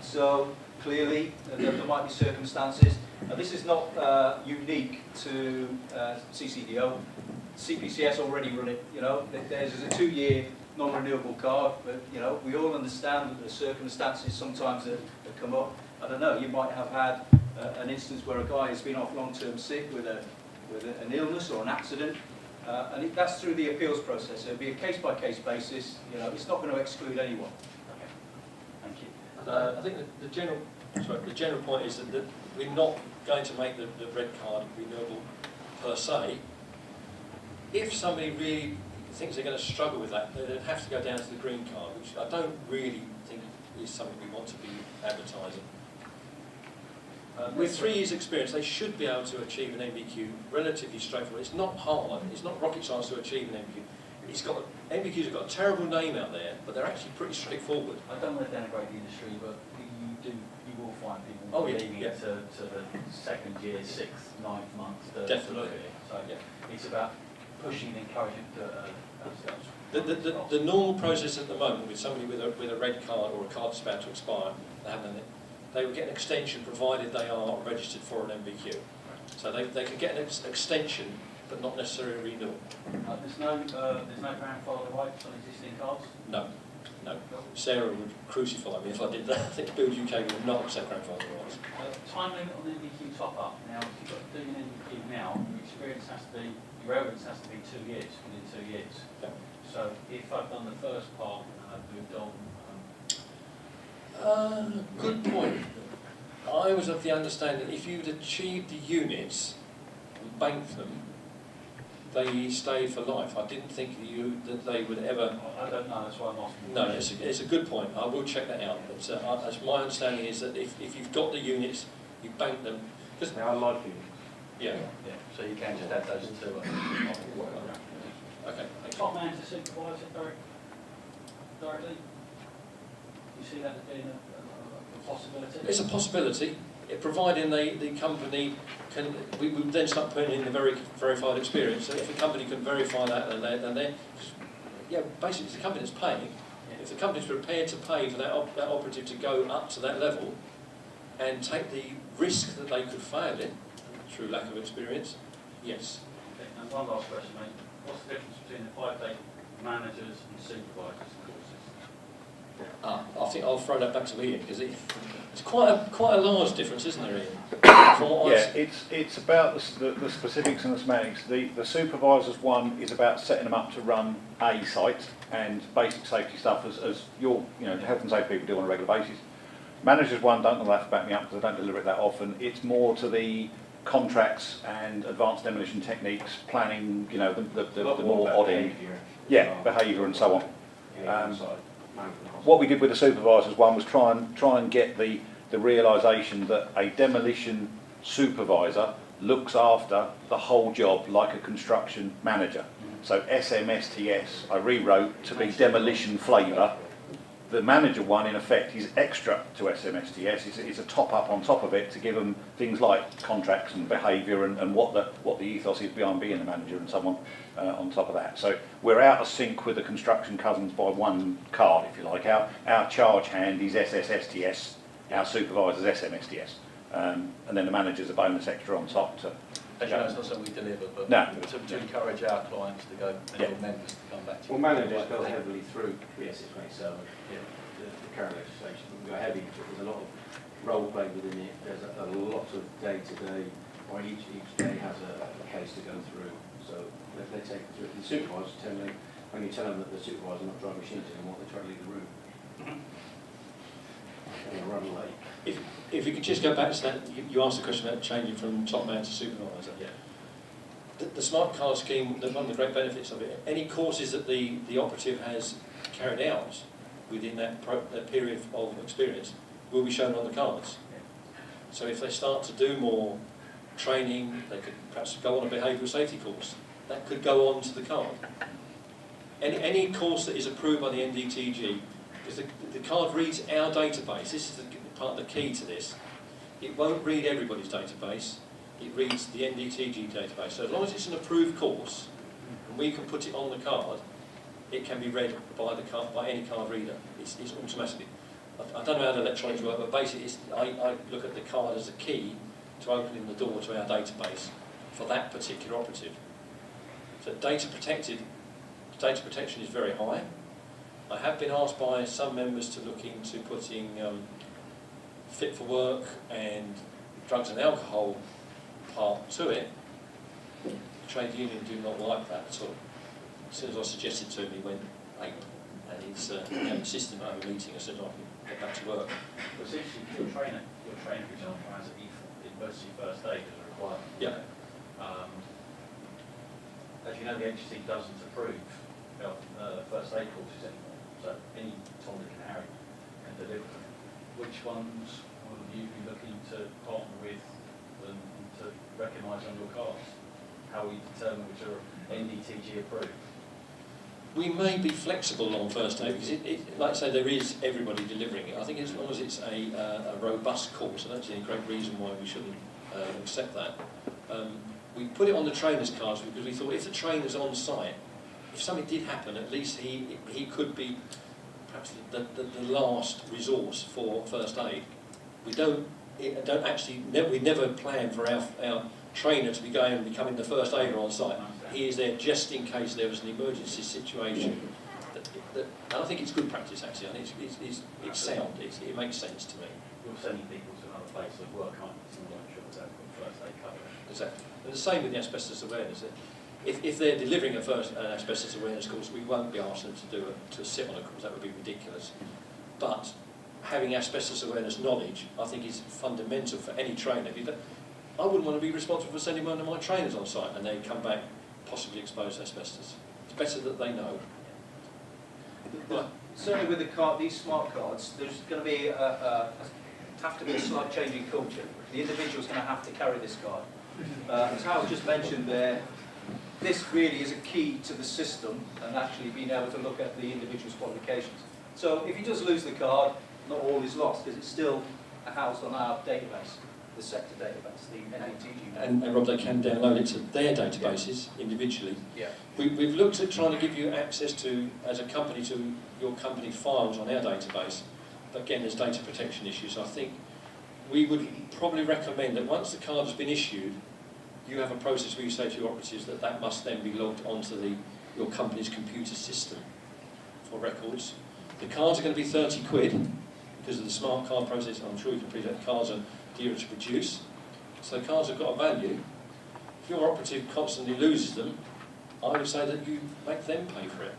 So clearly there might be circumstances. This is not unique to CCDO. CPCS already run it. You know, there's a 2-year non-renewable card, but you know we all understand that the circumstances sometimes that come up. I don't know. You might have had an instance where a guy has been off long-term sick with an illness or an accident, and that's through the appeals process. So it'll be a case-by-case basis. You know, it's not going to exclude anyone. Okay. Thank you. I think the general point is that we're not going to make the red card renewable per se. If somebody really thinks they're going to struggle with that, they'd have to go down to the green card, which I don't really think is something we want to be advertising. With 3 years' experience, they should be able to achieve an MBQ relatively straightforward. It's not hard. It's not rocket science to achieve an MBQ. MBQs have got a terrible name out there, but they're actually pretty straightforward. I don't want to denigrate the industry, but you will find people leaving it to the second year, 6th, 9th month to look at it. So it's about pushing and encouraging the normal process at the moment with somebody with a red card or a card that's about to expire, they haven't done it. They would get an extension provided they are registered for an MBQ. So they can get an extension, but not necessarily a renewal. There's no grandfather rights on existing cards? No. Sarah would crucify me if I did that. I think Build UK would not accept grandfather rights. Time limit on the MBQ top-up. Now, if you've got to do an MBQ now, your evidence has to be 2 years, within 2 years. Yeah. So if I've done the first part and I've moved on... good point. I was of the understanding that if you'd achieved the units and banked them, they stayed for life. I didn't think that they would ever... I don't know, that's why I'm asking. No, it's a good point. I will check that out. But as my understanding is that if you've got the units, you bank them. They are life units. Yeah. So you can just add those to Okay. Top man to supervise it directly? You see that as being a possibility? It's a possibility, providing the company can. We would then start putting in the verified experience. So if a company can verify that, then they're basically it's the company that's paying. If the company's prepared to pay for that operative to go up to that level, and take the risk that they could fail it through lack of experience, yes. Okay, and one last question, mate. What's the difference between the 5-day managers and supervisors courses? I think I'll throw that back to Ian because it's quite a large difference, isn't there, Ian? It's about the specifics and the semantics. The supervisors one is about setting them up to run a site and basic safety stuff as your health and safety people do on a regular basis. Managers one, don't have to back me up because I don't deliver it that often. It's more to the contracts and advanced demolition techniques, planning, the more odd end. Behaviour and so on. What we did with the supervisors one was try and get the realisation that a demolition supervisor looks after the whole job like a construction manager. So SMSTS I rewrote to be demolition flavour. The manager one, in effect, is extra to SMSTS. It's a top-up on top of it to give them things like contracts and behaviour and what the ethos is behind being a manager and someone on top of that. So we're out of sync with the construction cousins by one card, if you like. Our charge hand is SSSTS, our supervisor's SMSTS. And then the manager's a bonus extra on top to... As you know, it's not something we deliver, but to encourage our clients to go and your members to come back to you. Well, managers go heavily through BS627, the current legislation. We go heavy because there's a lot of role play within it. There's a lot of day-to-day, or each day has a case to go through. So they take it through. The supervisors tell me, when you tell them that the supervisor not driving machines anymore, they try to leave the room. They run late. If you could just go back to that, you asked the question about changing from top man to supervisor. Yeah. The smart card scheme, one of the great benefits of it, any courses that the operative has carried out within that period of experience will be shown on the cards. Yeah. So if they start to do more training, they could perhaps go on a behavioural safety course. That could go on to the card. Any course that is approved by the NDTG, because the card reads our database. This is part of the key to this. It won't read everybody's database. It reads the NDTG database. So as long as it's an approved course, and we can put it on the card, it can be read by any card reader. It's automatically. I don't know how the electronics work, but basically I look at the card as a key to opening the door to our database for that particular operative. So data protection is very high. I have been asked by some members to look into putting fit for work and drugs and alcohol part to it. The trade union do not like that at all. As soon as I suggested to him, he went ape, and he's insisting on having a meeting as soon as I can get back to work. Well, essentially, your trainer, for example, has an emergency first aid as a requirement. Yeah. As you know, the agency doesn't approve first aid courses anymore, so any Tom, Dick and Harry can deliver them. Which ones will you be looking to partner with and to recognise on your cards? How will you determine which are NDTG approved? We may be flexible on first aid because, like I say, there is everybody delivering it. I think as long as it's a robust course, I don't see any great reason why we shouldn't accept that. We put it on the trainer's cards because we thought if the trainer's on site, if something did happen, at least he could be perhaps the last resource for first aid. We never plan for our trainer to be going and becoming the first aider on site. He is there just in case there was an emergency situation. And I think it's good practice actually. I think it's sound. It makes sense to me. You're sending people to another place of work, aren't you? So you make sure that they've got first aid covered. Exactly. And the same with the asbestos awareness. If they're delivering an asbestos awareness course, we won't be asking them to sit on a course. That would be ridiculous. But having asbestos awareness knowledge, I think, is fundamental for any trainer. I wouldn't want to be responsible for sending one of my trainers on site and they come back possibly exposed to asbestos. It's better that they know. Right. Certainly with these smart cards, there's going to be have to be a slight change in culture. The individual's going to have to carry this card. As Howard just mentioned there, this really is a key to the system and actually being able to look at the individual's qualifications. So if he does lose the card, not all is lost because it's still housed on our database, the sector database, the NDTG. And Rob, they can download it to their databases individually. Yeah. We've looked at trying to give you access to, as a company, to your company files on our database. But again, there's data protection issues. So I think we would probably recommend that once the card has been issued, you have a process where you say to your operatives that must then be logged onto your company's computer system for records. The cards are going to be 30 quid because of the smart card process. I'm sure you can appreciate the cards are dearer to produce. So the cards have got a value. If your operative constantly loses them, I would say that you make them pay for it.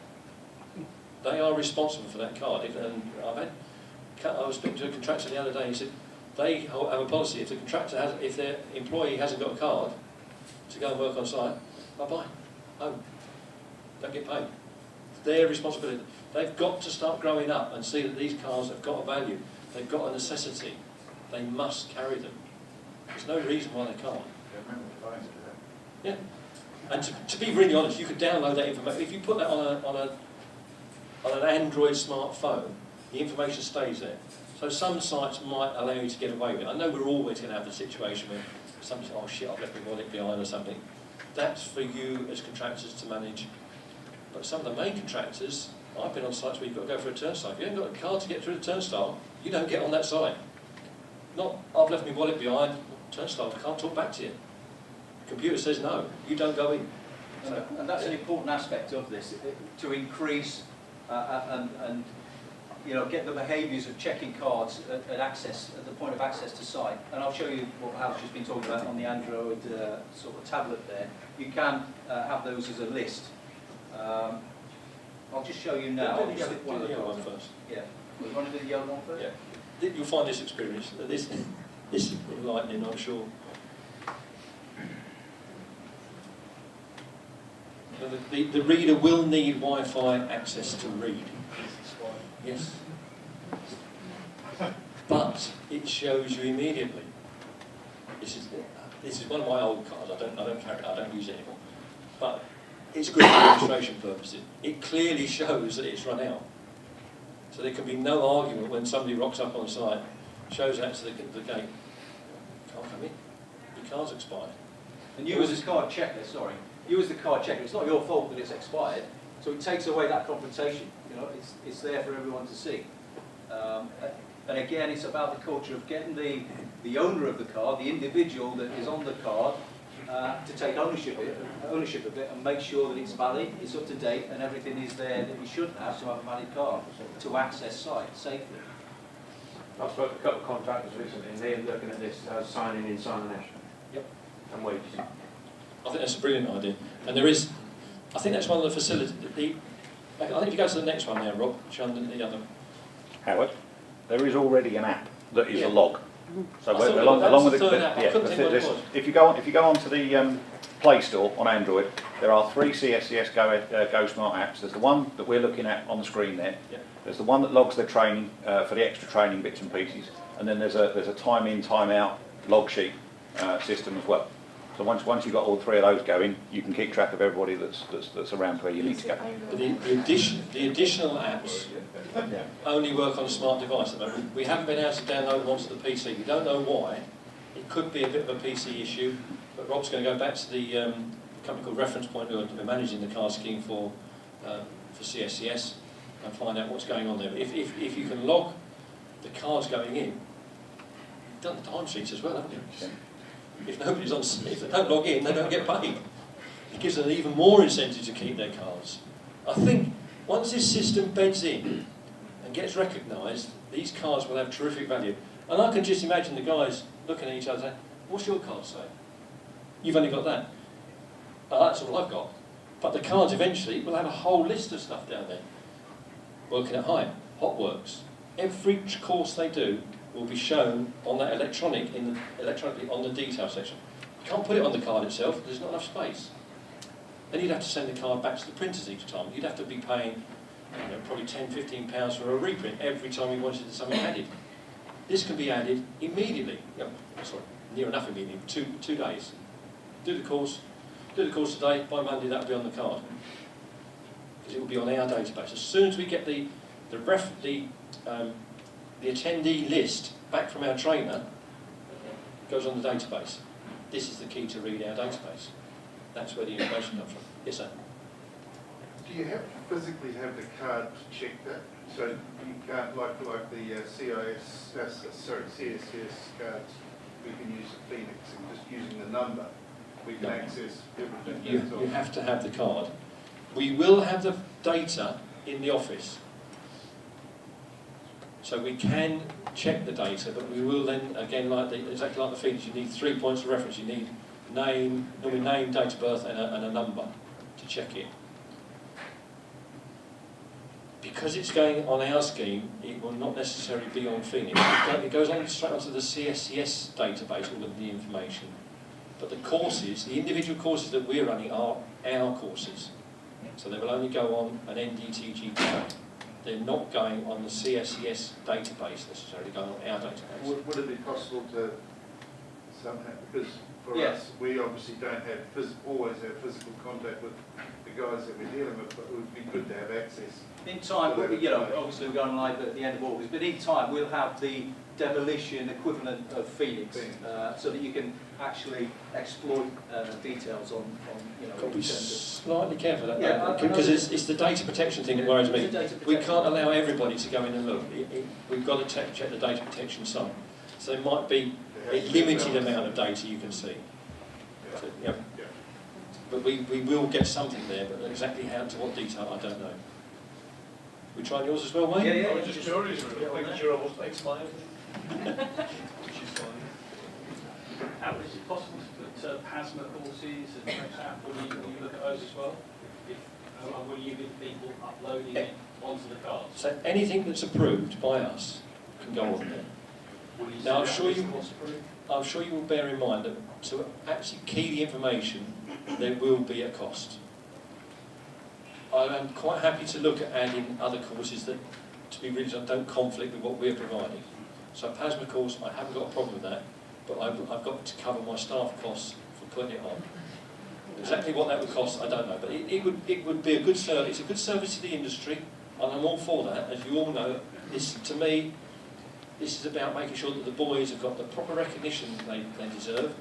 They are responsible for that card. I was speaking to a contractor the other day and he said they have a policy, if their employee hasn't got a card to go and work on site, bye-bye, home. Don't get paid. It's their responsibility. They've got to start growing up and see that these cards have got a value. They've got a necessity. They must carry them. There's no reason why they can't. Yeah. And to be really honest, you could download that information. If you put that on an Android smartphone, the information stays there. So some sites might allow you to get away with it. I know we're always going to have the situation where somebody says, oh shit, I've left my wallet behind or something. That's for you as contractors to manage. But some of the main contractors, I've been on sites where you've got to go for a turnstile. If you haven't got a card to get through the turnstile, you don't get on that site. Not, I've left my wallet behind, turnstile, I can't talk back to you. The computer says no, you don't go in. So, and that's an important aspect of this, to increase and get the behaviours of checking cards at the point of access to site. And I'll show you what Howard's just been talking about on the Android sort of tablet there. You can have those as a list. I'll just show you now. Do the yellow one first. Yeah. We want to do the yellow one first? Yeah. You'll find this experience. This is enlightening, I'm sure. The reader will need Wi-Fi access to read. Yes. But it shows you immediately. This is one of my old cards. I don't carry it. I don't use it anymore. But it's good for demonstration purposes. It clearly shows that it's run out. So there can be no argument when somebody rocks up on site, shows that to the gate. Can't come in. Your card's expired. And you as the card checker, you as the card checker, it's not your fault that it's expired. So it takes away that confrontation. It's there for everyone to see. And again, it's about the culture of getting the owner of the card, the individual that is on the card, to take ownership of it and make sure that it's valid, it's up to date, and everything is there that you should have to have a valid card to access site safely. I've spoken to a couple of contractors recently, and they're looking at this as signing in, signing out. Yep. And wages. I think that's a brilliant idea. And there is, I think that's one of the facilities. I think if you go to the next one there, Rob, show them the other. Howard, there is already an app that is Yeah. a log. So I thought along with that was the third app. I couldn't think what it was. if you go onto the Play Store on Android, there are 3 CSCS Go Smart apps. There's the one that we're looking at on the screen there. Yeah. There's the one that logs their training for the extra training bits and pieces, and then there's a time in, time out log sheet system as well. So once you've got all 3 of those going, you can keep track of everybody that's around where you need to go. But the additional apps only work on a smart device at the moment. We haven't been able to download them onto the PC. We don't know why. It could be a bit of a PC issue, but Rob's going to go back to the company called Reference Point, who are managing the card scheme for CSCS, and find out what's going on there. If you can log the cards going in, you've done the timesheets as well, haven't you? If nobody's on, if they don't log in, they don't get paid. It gives them even more incentive to keep their cards. I think once this system beds in and gets recognised, these cards will have terrific value. And I can just imagine the guys looking at each other saying, "What's your card say? You've only got that." "Oh, that's all I've got." But the cards eventually will have a whole list of stuff down there. Working at height, hotworks. Every course they do will be shown on that electronically on the detail section. You can't put it on the card itself, there's not enough space. Then you'd have to send the card back to the printers each time. You'd have to be paying probably £10, £15 for a reprint every time you wanted something added. This can be added immediately. Sorry, near enough immediately, two days. Do the course today, by Monday that'll be on the card. Because it will be on our database. As soon as we get the attendee list back from our trainer, goes on the database. This is the key to read our database. That's where the information comes from. Yes, sir. Do you have to physically have the card to check that? So you can't, like the CSCS cards, we can use the Phoenix and just using the number, we can access everything. You have to have the card. We will have the data in the office. So we can check the data, but we will then, again, exactly like the Phoenix, you need 3 points of reference. You need normally name, date of birth, and a number to check it. Because it's going on our scheme, it will not necessarily be on Phoenix. It goes on straight onto the CSCS database, all of the information. But the courses, the individual courses that we're running are our courses. So they will only go on an NDTG card. They're not going on the CSCS database necessarily, going on our database. Would it be possible to somehow, because for us, we obviously don't have always have physical contact with the guys that we're dealing with, but it would be good to have access. In time, obviously we're going live at the end of August, but in time we'll have the demolition equivalent of Phoenix, so that you can actually exploit details on Got to be slightly careful of that, because it's the data protection thing that worries me. We can't allow everybody to go in and look. We've got to check the data protection side. So there might be a limited amount of data you can see. So, but we will get something there, but exactly how, to what detail, I don't know. We tried yours as well, Wayne? Yeah. I was just curious, making sure I wasn't expired. Which is fine. Howard, is it possible to put PASMA courses and things like that? Will you look at those as well? Will you get people uploading it onto the cards? So anything that's approved by us can go on there. Now, I'm sure you will bear in mind that to actually key the information, there will be a cost. I am quite happy to look at adding other courses that, to be really honest, don't conflict with what we're providing. So a PASMA course, I haven't got a problem with that, but I've got to cover my staff costs for putting it on. Exactly what that would cost, I don't know, but it would be a good service. It's a good service to the industry, and I'm all for that. As you all know, to me, this is about making sure that the boys have got the proper recognition they deserve.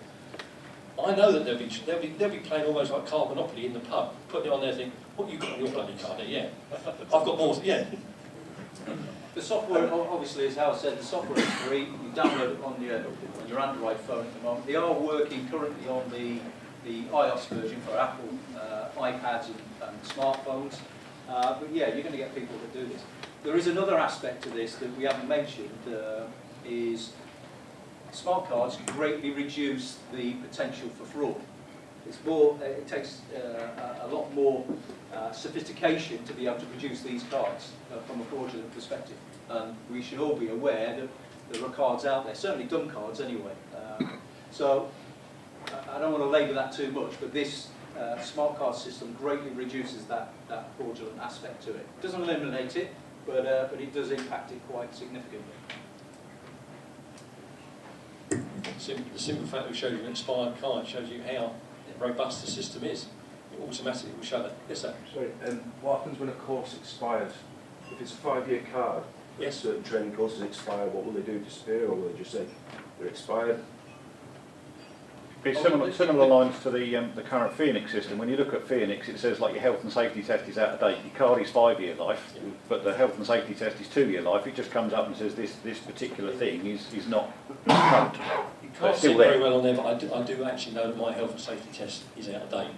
I know that they'll be playing almost like card monopoly in the pub, putting it on there thinking, what you got on your bloody card there? Yeah, I've got more, yeah. The software, obviously, as Howard said, the software is free. You download it on your Android phone at the moment. They are working currently on the iOS version for Apple iPads and smartphones. But yeah, you're going to get people to do this. There is another aspect to this that we haven't mentioned, is smart cards greatly reduce the potential for fraud. It's more, it takes a lot more sophistication to be able to produce these cards from a fraudulent perspective. And we should all be aware that there are cards out there, certainly dumb cards anyway. So I don't want to labour that too much, but this smart card system greatly reduces that fraudulent aspect to it. It doesn't eliminate it, but it does impact it quite significantly. The simple fact that we showed you an expired card shows you how robust the system is. It automatically will show that. Yes, sir. Sorry, what happens when a course expires? If it's a 5-year card, Yes. certain training courses expire, what will they do? Disappear, or will they just say they're expired? It's similar lines to the current Phoenix system. When you look at Phoenix, it says like your health and safety test is out of date. Your card is 5-year life, but the health and safety test is 2-year life. It just comes up and says this particular thing is not current. You But can't it's see still it very there. well on there, but I do actually know that my health and safety test is out of date.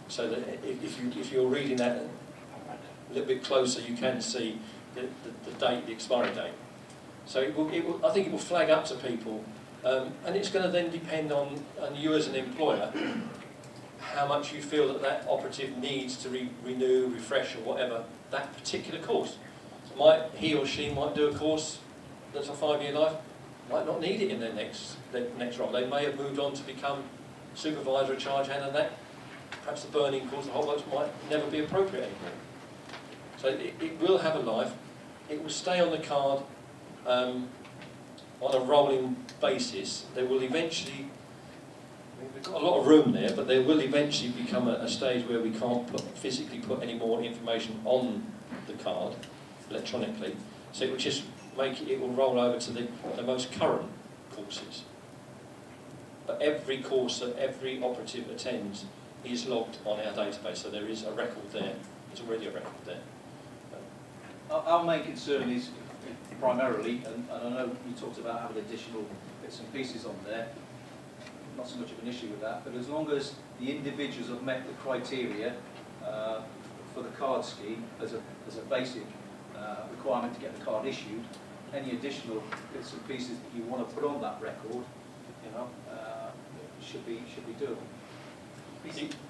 So that if you're reading that a little bit closer, you can see the date, the expiry date. So I think it will flag up to people, and it's going to then depend on you as an employer, how much you feel that operative needs to renew, refresh, or whatever that particular course. He or she might do a course that's a 5-year life, might not need it in their next role. They may have moved on to become supervisor or charge hand, and that perhaps the burning course, the whole works might never be appropriate anymore. So it will have a life. It will stay on the card on a rolling basis. There will eventually, we've got a lot of room there, but there will eventually become a stage where we can't physically put any more information on the card electronically. So it will just it will roll over to the most current courses. But every course that every operative attends is logged on our database, so there is a record there. There's already a record there. Our main concern is primarily, and I know you talked about having additional bits and pieces on there, not so much of an issue with that, but as long as the individuals have met the criteria for the card scheme as a basic requirement to get the card issued, any additional bits and pieces that you want to put on that record, should be doable.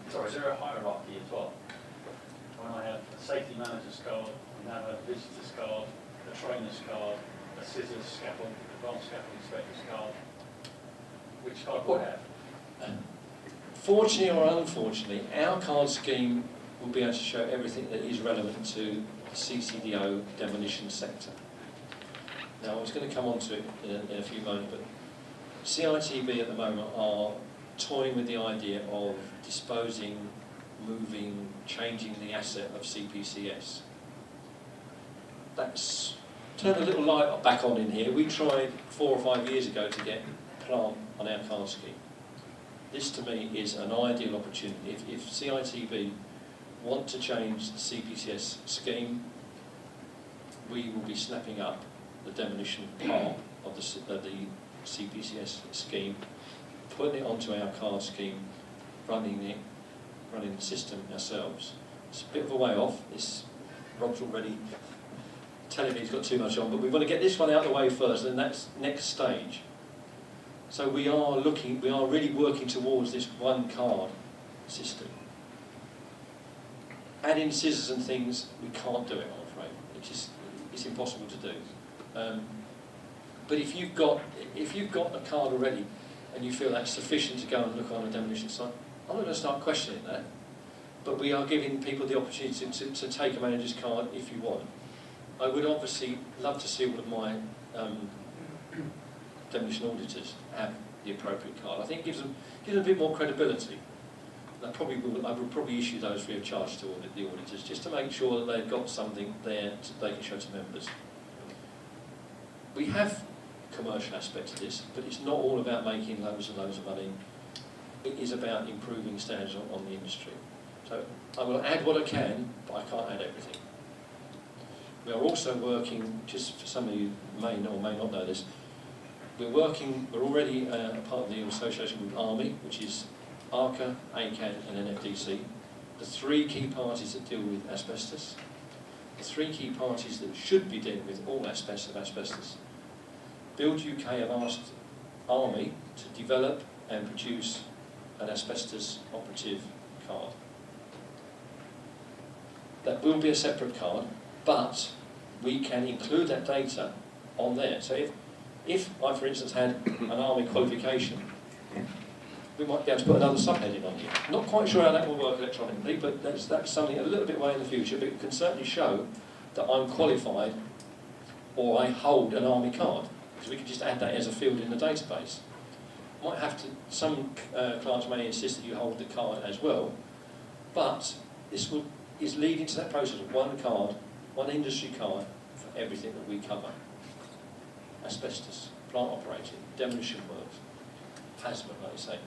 Sorry, is there a hierarchy as well? When I have a safety manager's card, we now have a visitor's card, a trainer's card, a scissors, scaffold, advanced scaffold inspector's card. Which card do I have? Fortunately or unfortunately, our card scheme will be able to show everything that is relevant to the CCDO demolition sector. Now, I was going to come on to it in a few moments, but CITB at the moment are toying with the idea of disposing, moving, changing the asset of CPCS. That's turned a little light back on in here. We tried 4 or 5 years ago to get plant on our card scheme. This to me is an ideal opportunity. If CITB want to change the CPCS scheme, we will be snapping up the demolition part of the CPCS scheme, putting it onto our card scheme, running the system ourselves. It's a bit of a way off. Rob's already telling me he's got too much on, but we want to get this one out of the way first, and that's next stage. So we are really working towards this one card system. Adding scissors and things, we can't do it, I'm afraid. It's impossible to do. But if you've got a card already and you feel that's sufficient to go and look on a demolition site, I'm not going to start questioning that. But we are giving people the opportunity to take a manager's card if you want. I would obviously love to see all of my demolition auditors have the appropriate card. I think it gives them a bit more credibility. I would probably issue those free of charge to the auditors, just to make sure that they've got something there they can show to members. We have a commercial aspect to this, but it's not all about making loads and loads of money. It is about improving standards on the industry. So I will add what I can, but I can't add everything. We are also working, just for some of you may or may not know this, we're already a part of the association with ARMI, which is ARCA, ACAN and NFDC, the three key parties that deal with asbestos, the three key parties that should be dealing with all aspects of asbestos. Build UK have asked ARMI to develop and produce an asbestos operative card. That will be a separate card, but we can include that data on there. So if I, for instance, had an ARMI qualification, we might be able to put another subheading on here. Not quite sure how that will work electronically, but that's something a little bit way in the future, but it can certainly show that I'm qualified or I hold an ARMI card, because we can just add that as a field in the database. Might have to, some clients may insist that you hold the card as well, but this is leading to that process of one card, one industry card for everything that we cover. Asbestos, plant operating, demolition works, hazmat, like I say.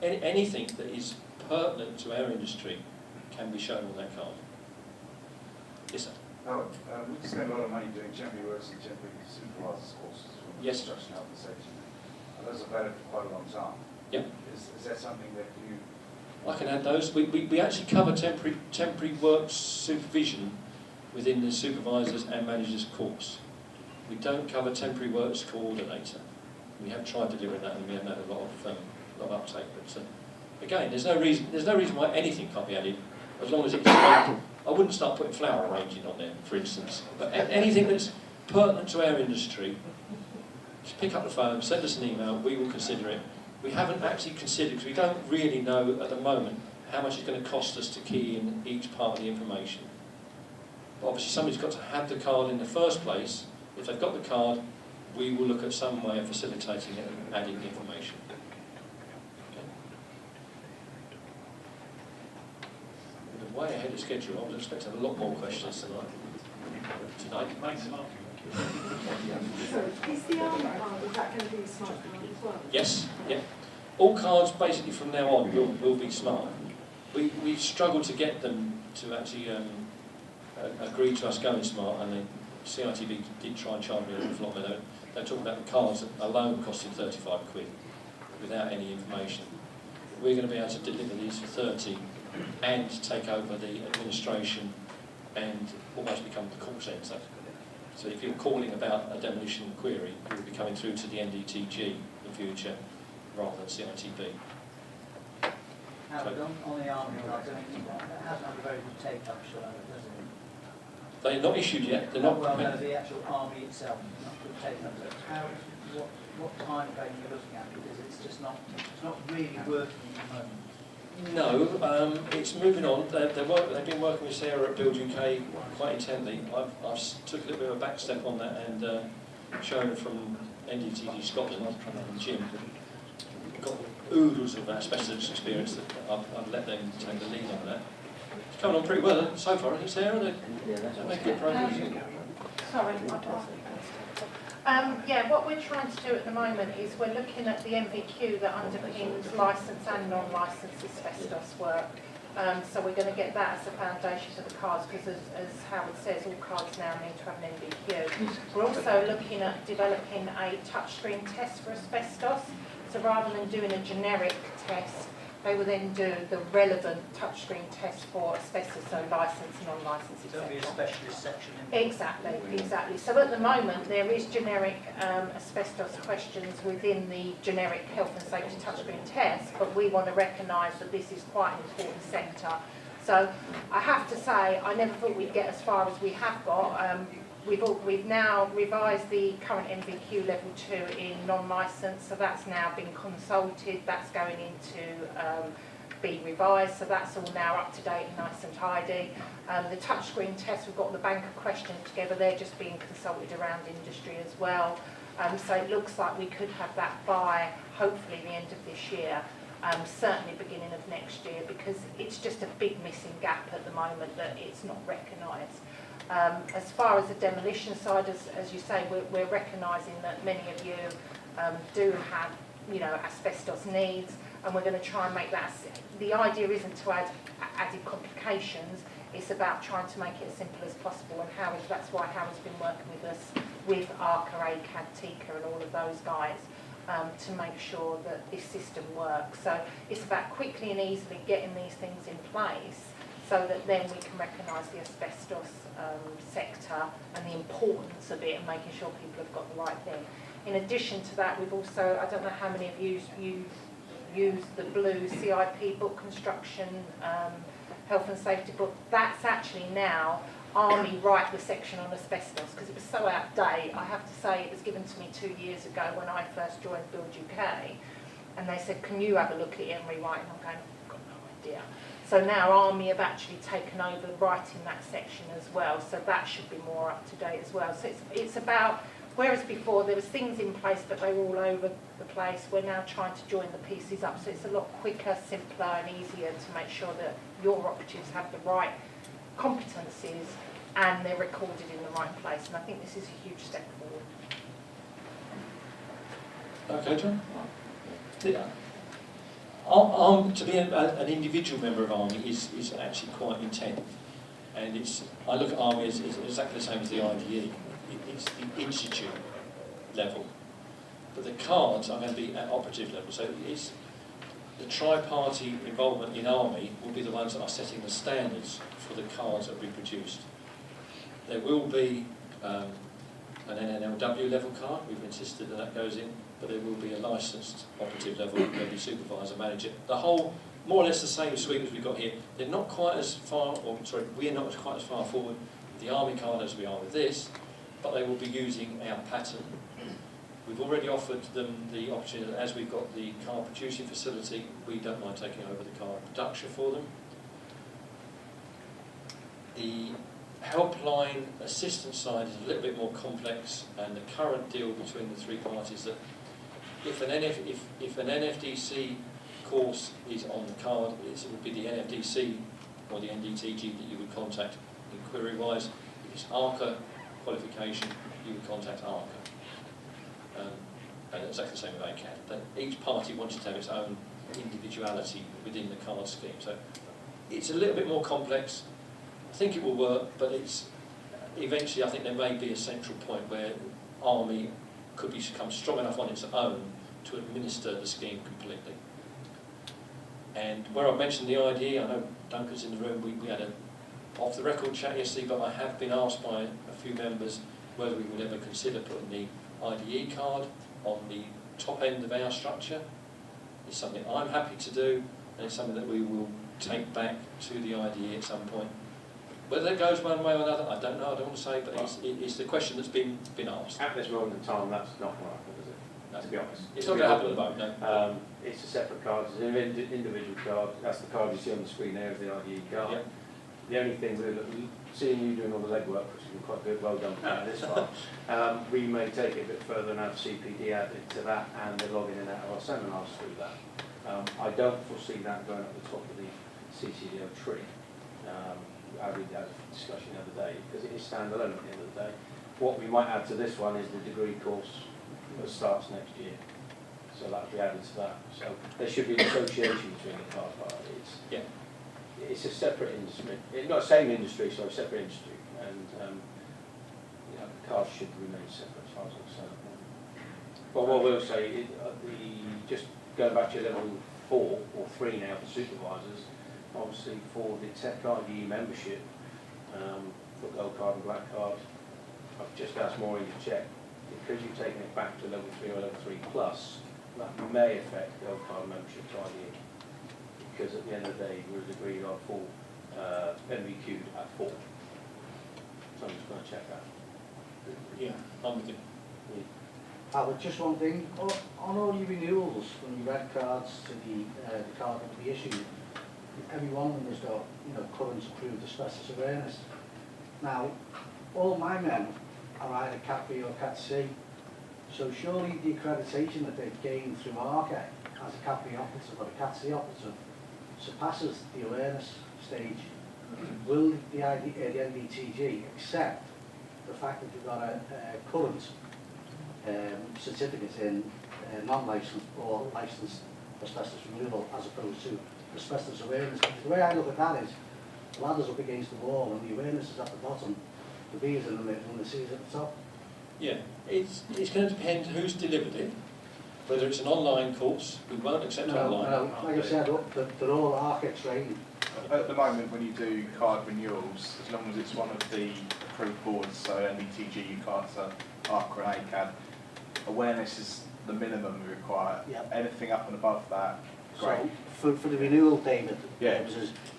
Anything that is pertinent to our industry can be shown on that card. Yes, sir. Howard, we spend a lot of money doing temporary works and temporary supervisors courses from Yes. construction health and safety. Those are valid for quite a long time. Yep. Is that something that you... I can add those. We actually cover temporary works supervision within the supervisors and managers course. We don't cover temporary works coordinator. We have tried delivering that, and we haven't had a lot of uptake. But again, there's no reason why anything can't be added, as long as it's. I wouldn't start putting flower arranging on there, for instance. But anything that's pertinent to our industry, just pick up the phone, send us an email. We will consider it. We haven't actually considered, because we don't really know at the moment how much it's going to cost us to key in each part of the information. But obviously, somebody's got to have the card in the first place. If they've got the card, we will look at some way of facilitating it and adding the information. Okay. We're way ahead of schedule. I was expecting a lot more questions tonight. Thanks a lot. So, is the ARMI card, is that going to be a smart card as well? Yes, yeah. All cards basically from now on will be smart. We struggled to get them to actually agree to us going smart, and the CITB did try and charge me an awful lot. They're talking about the cards alone costing 35 quid without any information. We're going to be able to deliver these for 30 and take over the administration and almost become the call centre. So if you're calling about a demolition query, you'll be coming through to the NDTG in future rather than CITB. Howard, on the ARMI cards, it hasn't had a very good take-up, does it? They're not issued yet. They're not. Well, no, the actual ARMI itself, not good take-up. What time frame are you looking at? Because it's not really working at the moment. No, it's moving on. They've been working with Sarah at Build UK quite intently. I've took a little bit of a back step on that and shown from NDTG Scotland and Jim. Got oodles of asbestos experience that I've let them take the lead on that. It's coming on pretty well so far, isn't it, Sarah? They make good progress. Sorry, yeah, what we're trying to do at the moment is we're looking at the MVQ that underpins licensed and non-licensed asbestos work. So we're going to get that as a foundation for the cards, because as Howard says, all cards now need to have an MVQ. We're also looking at developing a touchscreen test for asbestos. So rather than doing a generic test, they will then do the relevant touchscreen test for asbestos, so licensed, non-licensed, etc. There'll be a specialist section in Exactly. So at the moment there is generic asbestos questions within the generic health and safety touchscreen test, but we want to recognise that this is quite an important sector. So I have to say, I never thought we'd get as far as we have got. We've now revised the current MVQ level 2 in non-licensed, so that's now been consulted, that's going into being revised, so that's all now up to date and nice and tidy. The touchscreen test, we've got the bank of questions together, they're just being consulted around industry as well. So it looks like we could have that by hopefully the end of this year, certainly beginning of next year, because it's just a big missing gap at the moment that it's not recognised. As far as the demolition side, as you say, we're recognising that many of you do have, asbestos needs. and we're going to try and make that, the idea isn't to add added complications, it's about trying to make it as simple as possible, and that's why Howard's been working with us, with ARCA, ACAD, TICA and all of those guys, to make sure that this system works. So it's about quickly and easily getting these things in place so that then we can recognise the asbestos sector and the importance of it and making sure people have got the right thing. In addition to that, we've also, I don't know how many of you used the blue CIP book, construction, health and safety book. That's actually now Army write the section on asbestos, because it was so out of date. I have to say it was given to me 2 years ago when I first joined Build UK, and they said, can you have a look at it and rewrite it? And I'm going, I've got no idea. So now Army have actually taken over writing that section as well, so that should be more up to date as well. So it's about, whereas before there was things in place but they were all over the place, we're now trying to join the pieces up, so it's a lot quicker, simpler and easier to make sure that your operatives have the right competencies and they're recorded in the right place, and I think this is a huge step forward. Okay, John? Yeah. To be an individual member of Army is actually quite intense, and I look at Army as exactly the same as the IDE. It's the institute level, but the cards are going to be at operative level. So it's the tri-party involvement in Army will be the ones that are setting the standards for the cards that will be produced. There will be an NNLW level card. We've insisted that goes in, but there will be a licensed operative level, maybe supervisor, manager. The whole, more or less the same suite as we've got here. They're not quite as far, or sorry, we are not quite as far forward with the Army card as we are with this, but they will be using our pattern. We've already offered them the opportunity, as we've got the car producing facility, we don't mind taking over the car production for them. The helpline assistance side is a little bit more complex, and the current deal between the three parties that if an NFDC course is on the card, it would be the NFDC or the NDTG that you would contact inquiry-wise. If it's ARCA qualification, you would contact ARCA. And exactly the same with ACAD. That each party wanted to have its own individuality within the card scheme. So it's a little bit more complex. I think it will work, but eventually I think there may be a central point where Army could become strong enough on its own to administer the scheme completely. And where I mentioned the IDE, I know Duncan's in the room, we had an off-the-record chat yesterday, but I have been asked by a few members whether we would ever consider putting the IDE card on the top end of our structure. It's something I'm happy to do, and it's something that we will take back to the IDE at some point. Whether that goes one way or another, I don't know, I don't want to say, but it's the question that's been asked. At this moment in time, that's not going to happen, is it? No. To be honest. It's not going to happen at the moment, no. It's a separate card, it's an individual card. That's the card you see on the screen there, is the IDE card. Yep. The only thing we're seeing you doing all the legwork, which has been quite good, well done for this far. We may take it a bit further and have CPD added to that, and they're logging in and out of our seminars through that. I don't foresee that going up the top of the CCDO tree. I read that discussion the other day, because it is standalone at the end of the day. What we might add to this one is the degree course that starts next year. So that will be added to that. So there should be an association between the card parties. Yeah. It's a separate industry, not the same industry, so a separate industry, and you know, the cards should remain separate as far as I'm concerned. But what we'll say, just going back to level 4 or 3 now for supervisors, obviously for the Tech IDE membership, for gold card and black card, I've just asked Maureen to check, because you've taken it back to level 3 or level 3 plus, that may affect gold card membership to IDE. Because at the end of the day, we was agreed on full MVQ'd at 4. So I'm just going to check that. Yeah, I'm with you. Howard, just one thing. On all your renewals, from your red cards to the card that will be issued, every one of them has got, current approved asbestos awareness. Now, all my men are either Cat B or Cat C. So surely the accreditation that they've gained through ARCA as a Cat B operative or a Cat C operative surpasses the awareness stage. Will the NDTG accept the fact that you've got a current certificate in non-licensed or licensed asbestos removal as opposed to asbestos awareness. The way I look at that is, the ladder's up against the wall and the awareness is at the bottom, the B's in the middle and the C's at the top. Yeah, it's going to depend who's delivered it, whether it's an online course, we won't accept online. No, like I said, they're all ARCA trained. At the moment, when you do card renewals, as long as it's one of the approved boards, so NDTG, UCARTA, ARCA and ACAD, awareness is the minimum we require. Yep. Anything up and above that, great. So for the renewal, David, Yeah.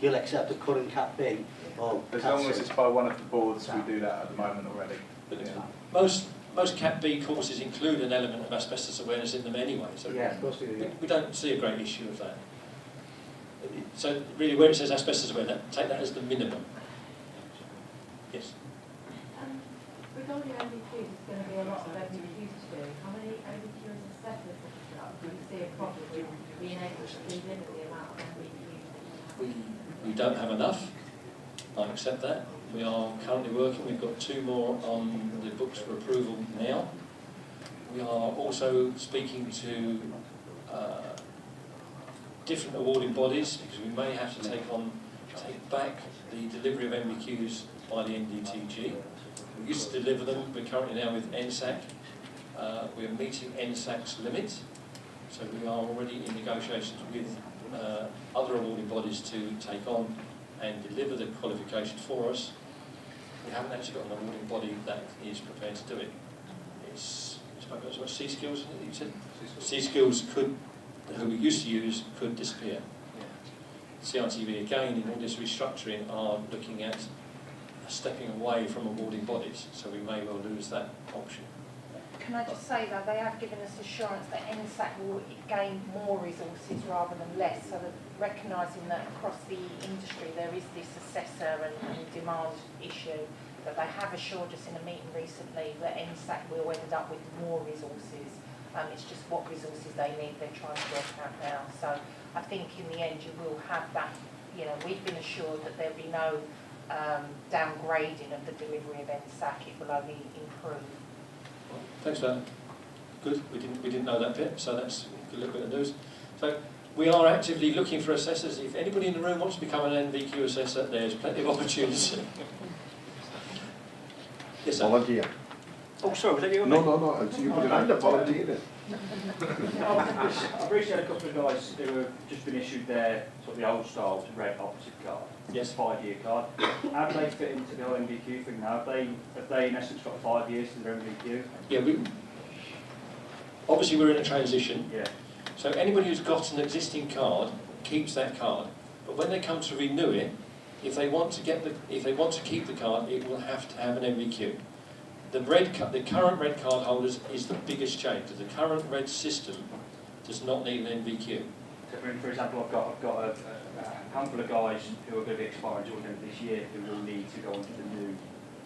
you'll accept the current Cat B or As Cat long as C. it's by one of the boards, we do that at the moment already. But Yeah. most Cat B courses include an element of asbestos awareness in them anyway, so Yeah, of course they do, yeah. we don't see a great issue of that. So really, where it says asbestos awareness, take that as the minimum. Yes. Regarding MVQs, there's going to be a lot of MVQs to do. How many MVQs and assessors do you see a problem with being able to limit the amount of MVQs that you have? We don't have enough, I accept that. We are currently working, we've got 2 more on the books for approval now. We are also speaking to different awarding bodies, because we may have to take back the delivery of MVQs by the NDTG. We used to deliver them, we're currently now with NSAC. We are meeting NSAC's limit, so we are already in negotiations with other awarding bodies to take on and deliver the qualification for us. We haven't actually got an awarding body that is prepared to do it. It's C-Skills, you said? C-Skills could, who we used to use, could disappear. CRTV again, in all this restructuring, are looking at stepping away from awarding bodies, so we may well lose that option. Can I just say that they have given us assurance that NSAC will gain more resources rather than less, so that recognising that across the industry there is this assessor and demand issue, that they have assured us in a meeting recently that NSAC will end up with more resources. It's just what resources they need, they're trying to work out now. So I think in the end you will have that, you know, we've been assured that there'll be no downgrading of the delivery of NSAC, it will only improve. Thanks, Dan. Good. We didn't know that bit, so that's a little bit of news. So we are actively looking for assessors. If anybody in the room wants to become an NVQ assessor, there's plenty of opportunity. Yes, sir. Volunteer. Oh, sorry, was that you? No, you put it under volunteer. I've reached out a couple of guys who have just been issued their sort of the old style red opposite card. Yes. 5-year card. How do they fit into the whole MVQ thing now? Have they in essence got 5 years to their MVQ? Yeah, obviously we're in a transition. Yeah. So anybody who's got an existing card keeps that card. But when they come to renew it, if they want to keep the card, it will have to have an MVQ. The current red card holders is the biggest change. The current red system does not need an MVQ. So for example, I've got a handful of guys who are going to be expiring towards the end of this year who will need to go onto the new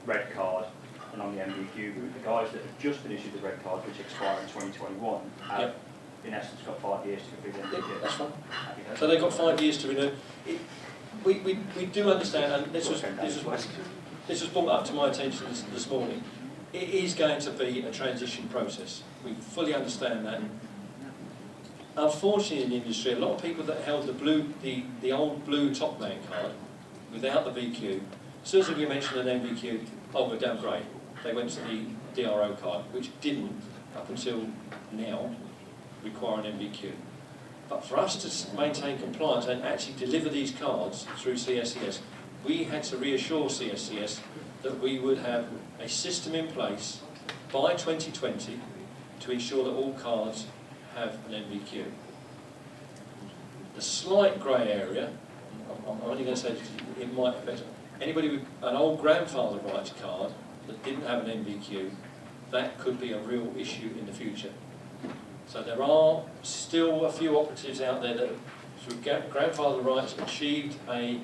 red card and on the MVQ route. The guys that have just been issued the red card, which expire in 2021, have in essence got 5 years to complete the MVQ. That's fine. So they've got 5 years to renew. We do understand, and this was brought up to my attention this morning. It is going to be a transition process. We fully understand that. Unfortunately in the industry, a lot of people that held the old blue top man card without the VQ, as soon as we mentioned an MVQ, we're downgrade. They went to the DRO card, which didn't, up until now, require an MVQ. But for us to maintain compliance and actually deliver these cards through CSCS, we had to reassure CSCS that we would have a system in place by 2020 to ensure that all cards have an MVQ. The slight grey area, I'm only going to say it might affect anybody with an old grandfather rights card that didn't have an MVQ, that could be a real issue in the future. So there are still a few operatives out there that through grandfather rights achieved a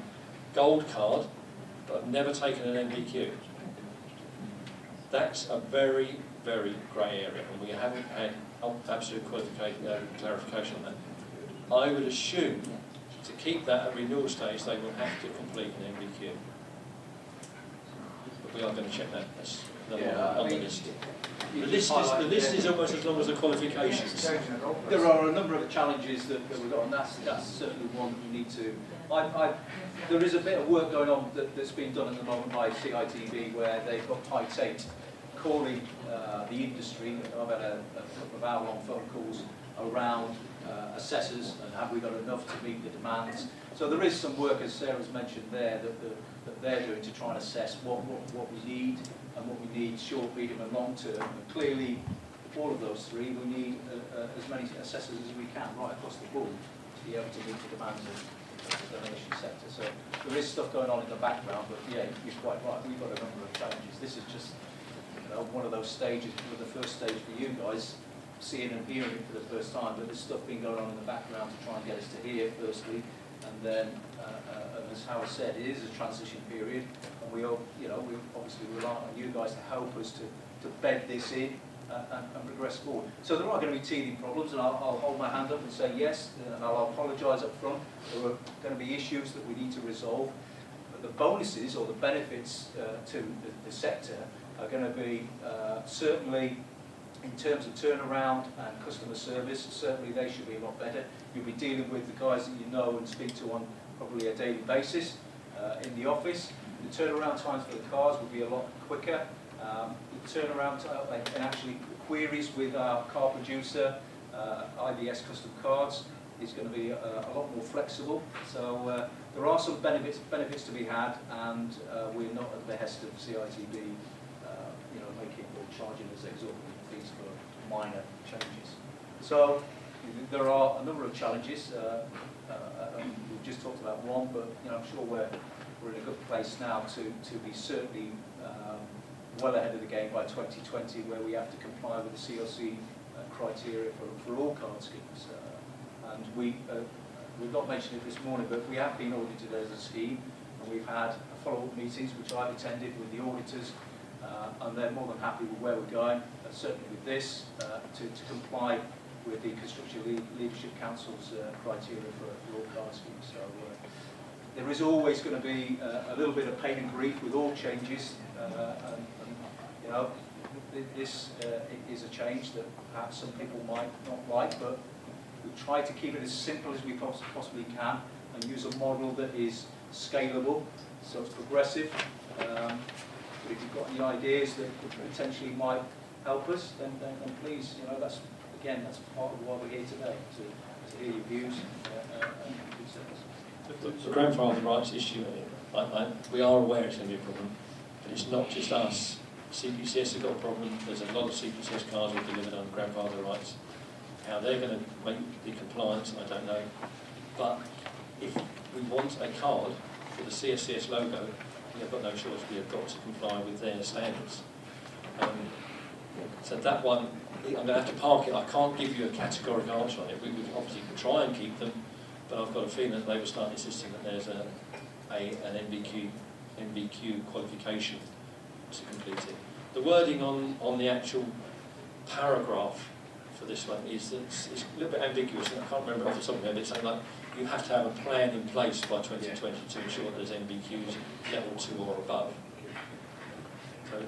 gold card but have never taken an MVQ. That's a very, very grey area, and we haven't had absolute clarification on that. I would assume to keep that at renewal stage, they will have to complete an MVQ. But we are going to check that. on the list. You The just list is, highlight the list there. is almost as long as the qualifications. There are a number of challenges that we've got, and that's certainly one that we need to. There is a bit of work going on that's been done at the moment by CITB, where they've got Pite calling the industry. I've had a couple of hour-long phone calls around assessors and have we got enough to meet the demands. So there is some work, as Sarah's mentioned there, that they're doing to try and assess what we need and what we need short, medium and long term. And clearly, all of those three, we need as many assessors as we can right across the board to be able to meet the demands of the demolition sector. So there is stuff going on in the background, but yeah, you're quite right. We've got a number of challenges. This is just one of those stages, the first stage for you guys, seeing and hearing it for the first time, but there's stuff been going on in the background to try and get us to here firstly, and then, as Howard said, it is a transition period, and we obviously rely on you guys to help us to bed this in and progress forward. So there are going to be teething problems, and I'll hold my hand up and say yes, and I'll apologise up front. There are going to be issues that we need to resolve, but the bonuses or the benefits to the sector are going to be certainly in terms of turnaround and customer service. Certainly they should be a lot better. You'll be dealing with the guys that you know and speak to on probably a daily basis in the office. The turnaround times for the cars will be a lot quicker. The turnaround time and actually queries with our car producer, IBS Custom Cards, is going to be a lot more flexible. So there are some benefits to be had, and we're not at the behest of CITB making or charging us exorbitant fees for minor changes. So there are a number of challenges. We've just talked about one, but I'm sure we're in a good place now to be certainly well ahead of the game by 2020, where we have to comply with the CLC criteria for all card schemes. And we've not mentioned it this morning, but we have been audited as a scheme, and we've had follow-up meetings which I've attended with the auditors. And they're more than happy with where we're going, certainly with this, to comply with the Construction Leadership Council's criteria for all card schemes. So there is always going to be a little bit of pain and grief with all changes, and this is a change that perhaps some people might not like, but we try to keep it as simple as we possibly can and use a model that is scalable, so it's progressive. But if you've got any ideas that potentially might help us, then please, that's part of why we're here today, to hear your views and concerns. The grandfather rights issue, we are aware it's going to be a problem, but it's not just us. CPCS have got a problem. There's a lot of CPCS cars we've delivered on grandfather rights. How they're going to make the compliance, I don't know. But if we want a card with the CSCS logo, we've got no choice. We have got to comply with their standards. So that one, I'm going to have to park it. I can't give you a categorical answer on it. We obviously can try and keep them, but I've got a feeling that they will start insisting that there's an NBQ qualification to complete it. The wording on the actual paragraph for this one is that it's a little bit ambiguous, and I can't remember off the top of my head, it's something like you have to have a plan in place by 2020 to ensure that there's NBQs level 2 or above. So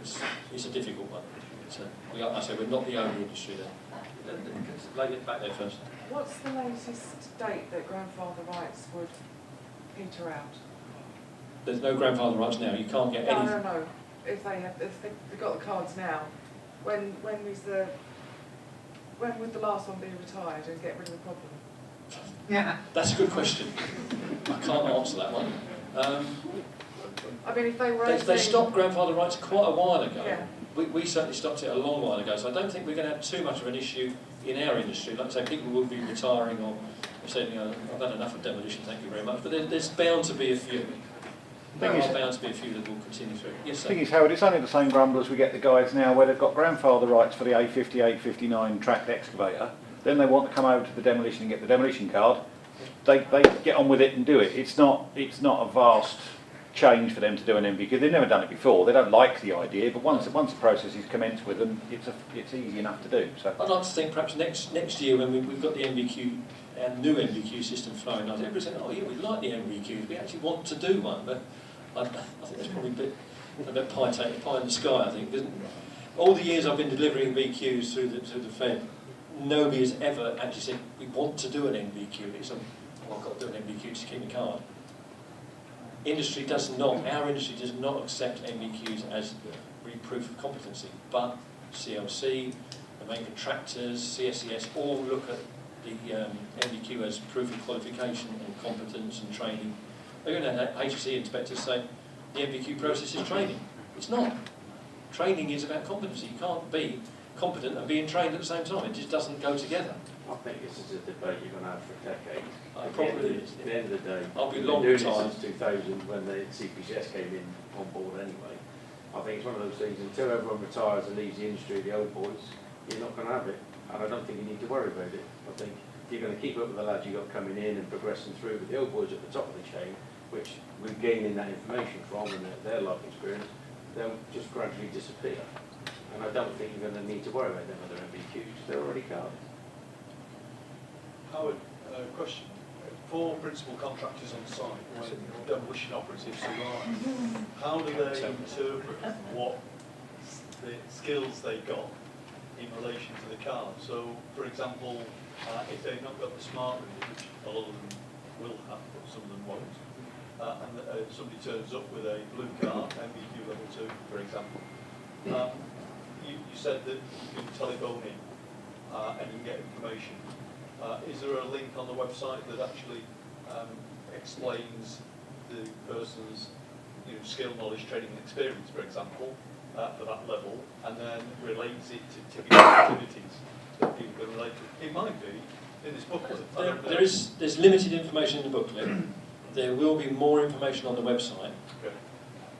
it's a difficult one. I say we're not the only industry there. Lay it back there first. What's the latest date that grandfather rights would peter out? There's no grandfather rights now. You can't get any. No. If they've got the cards now, when would the last one be retired and get rid of the problem? Yeah. That's a good question. I can't answer that one. I mean, if they were... They stopped grandfather rights quite a while ago. Yeah. We certainly stopped it a long while ago, so I don't think we're going to have too much of an issue in our industry. Like I say, people will be retiring or saying, I've had enough of demolition, thank you very much. But there's bound to be a few. There are bound to be a few that will continue through. Yes, sir. The thing is, Howard, it's only the same grumblers we get the guys now where they've got grandfather rights for the A50, A59 tracked excavator. Then they want to come over to the demolition and get the demolition card. They get on with it and do it. It's not a vast change for them to do an MBQ. They've never done it before. They don't like the idea, but once the process is commenced with them, it's easy enough to do. So I'd like to think perhaps next year when we've got the MBQ, our new MBQ system flowing, everybody's saying, oh yeah, we like the MBQs, we actually want to do one, but I think that's probably a bit a bit pie in the sky, I think. All the years I've been delivering BQs through the Fed, nobody has ever actually said, we want to do an NVQ. It's well, I've got to do an NVQ to keep my card. Industry does not, our industry does not accept NVQs as proof of competency, but CLC, the main contractors, CSCS, all look at the NVQ as proof of qualification and competence and training. They're going to have HSE inspectors say the NVQ process is training. It's not. Training is about competency. You can't be competent and being trained at the same time. It just doesn't go together. I think this is a debate you're going to have for decades. It probably is. At the end of the day, I'll be we've long been doing time. it since 2000 when the CPCS came in on board anyway. I think it's one of those things, until everyone retires and leaves the industry, the old boys, you're not going to have it. And I don't think you need to worry about it. I think if you're going to keep up with the lads you've got coming in and progressing through with the old boys at the top of the chain, which we're gaining that information from and their life experience, they'll just gradually disappear. And I don't think you're going to need to worry about them other MBQs. They're already covered. Howard, question. For principal contractors on site, when demolition operatives arrive, how do they interpret what the skills they got in relation to the car? So, for example, if they've not got the smart readers, which a lot of them will have, but some of them won't, and somebody turns up with a blue car, MBQ level 2, for example, you said that you can telephone in and you can get information. Is there a link on the website that actually explains the person's skill, knowledge, training and experience, for example, for that level, and then relates it to typical activities that people can relate to? It might be in this booklet. There's limited information in the booklet. There will be more information on the website. Okay.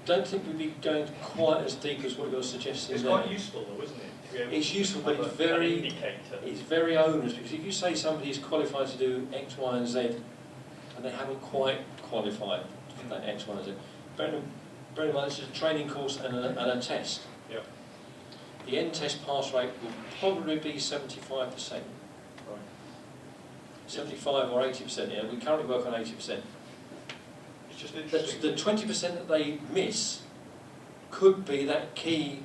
Don't think we'd be going quite as deep as what you're suggesting. It's there. quite useful though, isn't it? It's useful, but it's very onerous, because if you say somebody is qualified to do X, Y and Z, and they haven't quite qualified for that X, Y and Z, bear in mind this is a training course and a test. Yep. The end test pass rate will probably be 75%. Right. 75 or 80%, yeah. We currently work on 80%. It's just interesting. The 20% that they miss could be that key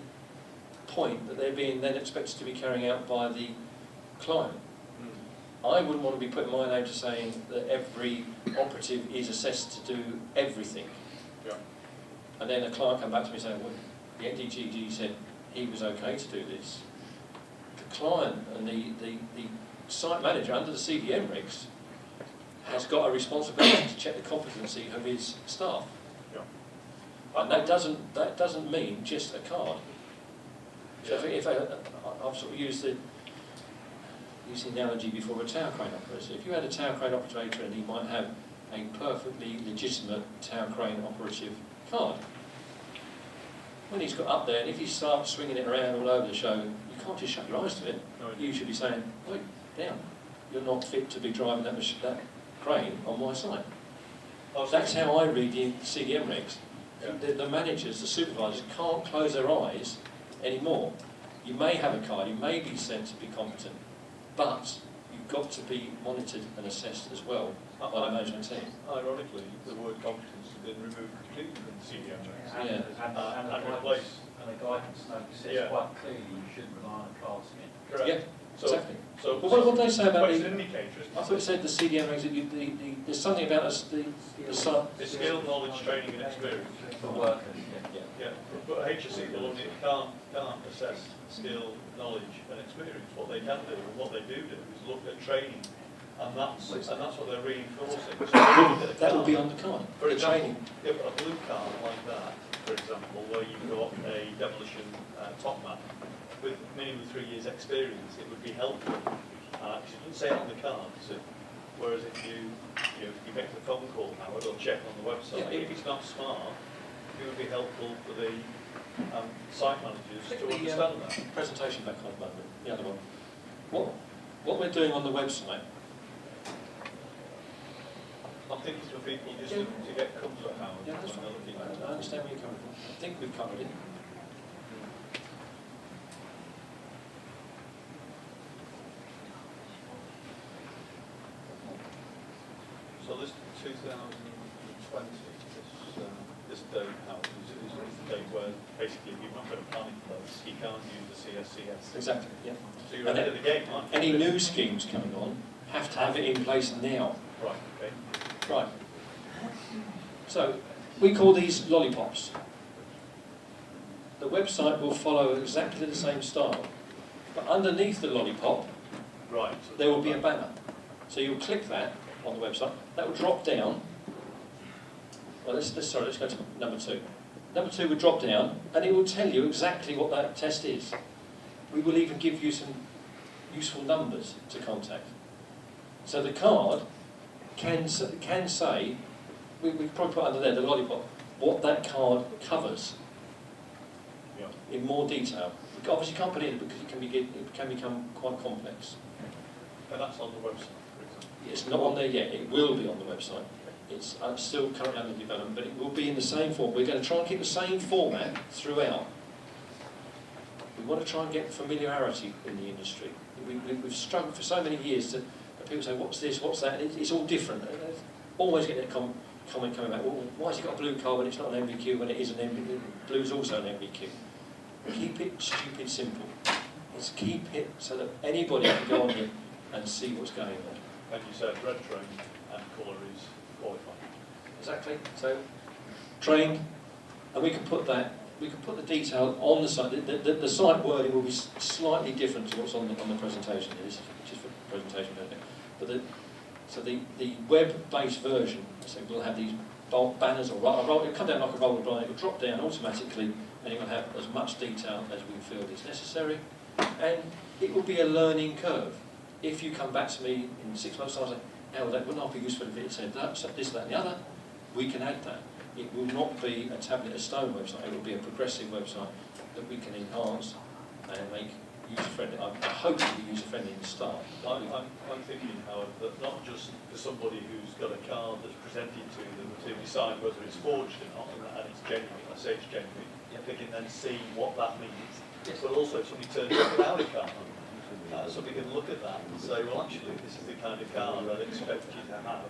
point that they're being then expected to be carrying out by the client. I wouldn't want to be putting my name to saying that every operative is assessed to do everything. Yeah. And then a client come back to me saying, well, the NDTG said he was okay to do this. The client and the site manager under the CDM regs has got a responsibility to check the competency of his staff. Yeah. And that doesn't mean just a card. So if I've sort of used the analogy before a tower crane operator. If you had a tower crane operator and he might have a perfectly legitimate tower crane operative card, when he's got up there, and if he starts swinging it around all over the show, you can't just shut your eyes to it. No, you should be saying, wait, down. You're not fit to be driving that crane on my site. That's how I read the CDM regs. Yeah. The managers, the supervisors can't close their eyes anymore. You may have a card, you may be sent to be competent, but you've got to be monitored and assessed as well by the management team. Ironically, the word competence has been removed completely from the CDM regs. Yeah. And replaced. And the guidance note says quite clearly you shouldn't rely on a class in. Correct. Yeah, So, exactly. So Well, what did they say about it's the... an indicator, isn't I it? thought it said the CDM regs, there's something about us, the It's skill, knowledge, training and experience. For workers, Yeah, but HSE can't assess skill, knowledge and experience. What they can do and what they do is look at training, and that's what they're reinforcing. So that will be on the card. for The example, training. if a blue card like that, for example, where you've got a demolition top man with minimum 3 years experience, it would be helpful. Because it doesn't say it on the card, so, whereas if you make the phone call, Howard, or check on the website, if it's not smart, it would be helpful for the site managers to understand that. Presentation back on the moment, the other one. What we're doing on the website, I'm thinking for people just to get comfort, Howard, yeah, that's when they're looking right. at I understand where you're coming from. I think we've covered it. So this 2020, this this date, Howard, is the date where basically if you've not got a plan in place, you can't use the CSCS. Exactly, yeah. So you're ahead of the game, aren't you? Any new schemes coming on have to have it in place now. Right, okay. Right. So, we call these lollipops. The website will follow exactly the same style. But underneath the lollipop, Right. So there will be a banner. So you'll click that on the website. That will drop down. Well, let's go to number 2. Number 2 will drop down, and it will tell you exactly what that test is. We will even give you some useful numbers to contact. So the card can say, we probably put under there, the lollipop, what that card covers in more detail. We obviously can't put it in because it can become quite complex. And that's on the website, for example. It's not on there yet. It will be on the website. It's still currently under development, but it will be in the same form. We're going to try and keep the same format throughout. We want to try and get familiarity in the industry. We've struggled for so many years that people say, what's this, what's that, and it's all different. And always get that comment coming back, well, why has it got a blue card when it's not an MVQ, when it is an MVQ? Blue's also an MVQ. Keep it stupid simple. Let's keep it so that anybody can go on there and see what's going on. And you said red trained and colour is qualified. Exactly. So, trained, and we can put that. We can put the detail on the site. The site wording will be slightly different to what's on the presentation. This is just for presentation, I think. But so the web-based version, so we'll have these bulk banners or it'll come down like a roller blind. It will drop down automatically, and it will have as much detail as we feel is necessary. And it will be a learning curve. If you come back to me in 6 months' time and say, "Oh, that would not be useful if it said that, this, that, and the other," we can add that. It will not be a tablet of stone website. It will be a progressive website that we can enhance and make user-friendly. I hope it will be user-friendly in the start. I'm thinking, Howard, that not just for somebody who's got a card that's presented to them to decide whether it's forged or not, and it's genuine, I say it's genuine, they can then see what that means. Yes. But also if somebody turns up without a card, somebody can look at that and say, well, actually, this is the kind of card I'd expect you to have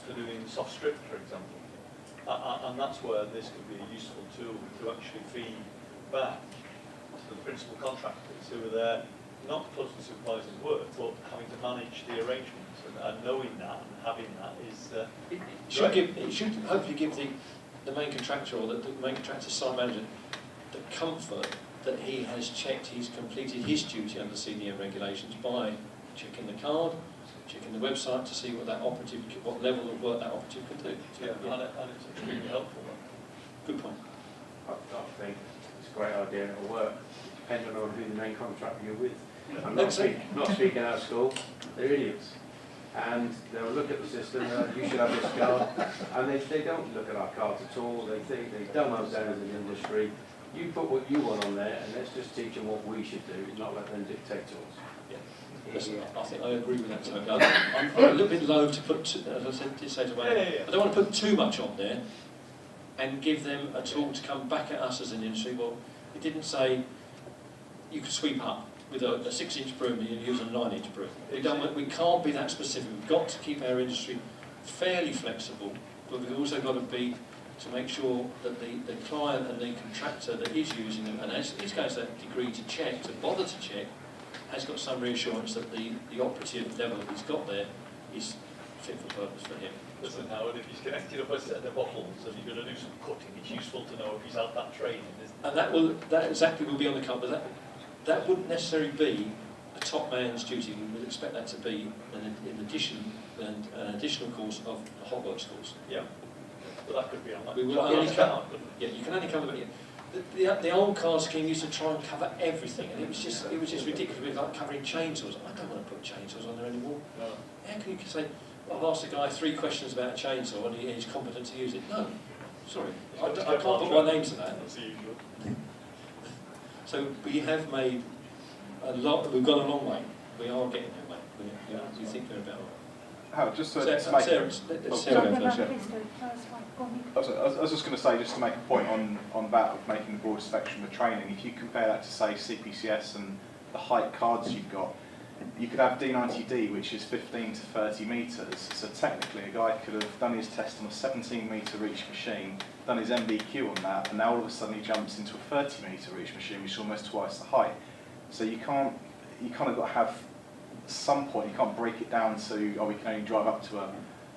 for doing soft strip, for example. And that's where this could be a useful tool to actually feed back to the principal contractors who are there, not closely supervising work, but having to manage the arrangements. And knowing that and having that is... It should hopefully give the main contractor or the main contractor site manager the comfort that he has checked, he's completed his duty under CDM regulations by checking the card, checking the website to see what that operative, what level of work that operative can do. Yeah, and it's extremely helpful. Good point. I think it's a great idea and it'll work, depending on who the main contractor you're with. I'm not speaking out of school, they're idiots. And they'll look at the system, you should have this card, and they don't look at our cards at all, they think they don't understand as an industry. You put what you want on there, and let's just teach them what we should do, not let them dictate to us. I think I agree with that totally. I'm a little bit loath to put, as I said, did say to Wayne, I don't want to put too much on there and give them a tool to come back at us as an industry. Well, it didn't say you could sweep up with a 6-inch broom and you use a 9-inch broom. We can't be that specific. We've got to keep our industry fairly flexible, but we've also got to be to make sure that the client and the contractor that is using them, and is going to that degree to check, to bother to check, has got some reassurance that the operative level that he's got there is fit for purpose for him. Listen, Howard, if he's connected up a set of bottles and you're going to do some cutting, it's useful to know if he's had that training, isn't it? And that exactly will be on the card, but that wouldn't necessarily be a top man's duty. We would expect that to be an additional course of the hot works course. Yeah. But that could be on that. We will only cover. Yeah, you can only cover. The old card scheme used to try and cover everything, and it was just ridiculous. It was like covering chainsaws. I don't want to put chainsaws on there anymore. No. How can you say, well, I've asked a guy 3 questions about a chainsaw and he's competent to use it? No, sorry, I can't put my name to that. That's the usual. So we have made a lot. We've gone a long way. We are getting that way. We think we're about. Howard, just to Sarah, make... Sarah, I was just going to say, just to make a point on that of making the broad spectrum of training, if you compare that to, say, CPCS and the height cards you've got, you could have D90D, which is 15 to 30 metres. So technically, a guy could have done his test on a 17-metre reach machine, done his MBQ on that, and now all of a sudden he jumps into a 30-metre reach machine, which is almost twice the height. So you kind of got to have some point. You can't break it down to, oh, we can only drive up to a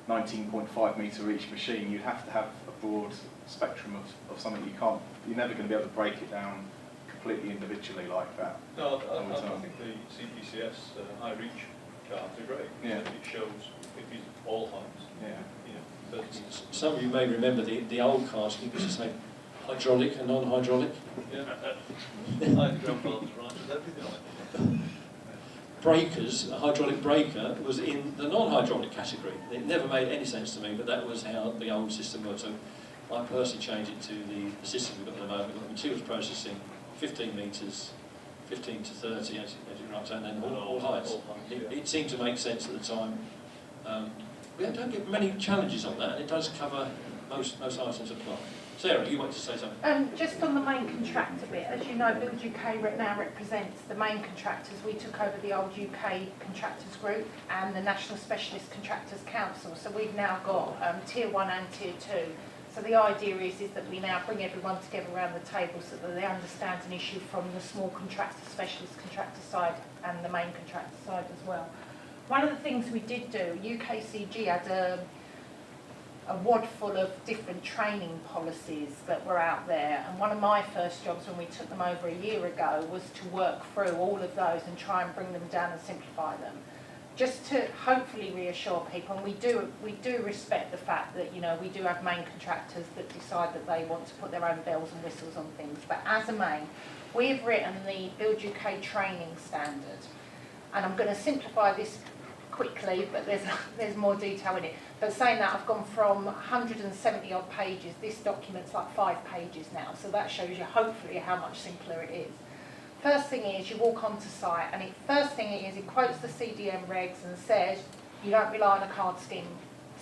19.5 metre reach machine. You'd have to have a broad spectrum of something. You're never going to be able to break it down completely individually like that. No, I think the CPCS high reach cards are great. Yeah. It shows it is all heights. Yeah. You know, 13. Some of you may remember the old cars used to say hydraulic and non-hydraulic. Yeah. I had grandfather's right with everything on it. Breakers, a hydraulic breaker was in the non-hydraulic category. It never made any sense to me, but that was how the old system worked. So I personally changed it to the system we've got at the moment. We've got materials processing, 15 metres, 15 to 30, as you right, and then all heights. It seemed to make sense at the time. We don't get many challenges on that, and it does cover most items of plant. Sarah, you wanted to say something? Just on the main contractor bit, as you know, Build UK now represents the main contractors. We took over the old UK Contractors Group and the National Specialist Contractors Council, so we've now got Tier 1 and Tier 2. So the idea is that we now bring everyone together around the table so that they understand an issue from the small contractor, specialist contractor side and the main contractor side as well. One of the things we did do, UKCG had a wad full of different training policies that were out there, and one of my first jobs when we took them over a year ago was to work through all of those and try and bring them down and simplify them. Just to hopefully reassure people, and we do respect the fact that, you know, we do have main contractors that decide that they want to put their own bells and whistles on things, but as a main, we've written the Build UK training standard, and I'm going to simplify this quickly, but there's more detail in it. But saying that, I've gone from 170 odd pages, this document's like 5 pages now, so that shows you hopefully how much simpler it is. First thing is, you walk onto site, and first thing it is, it quotes the CDM regs and says, you don't rely on a card scheme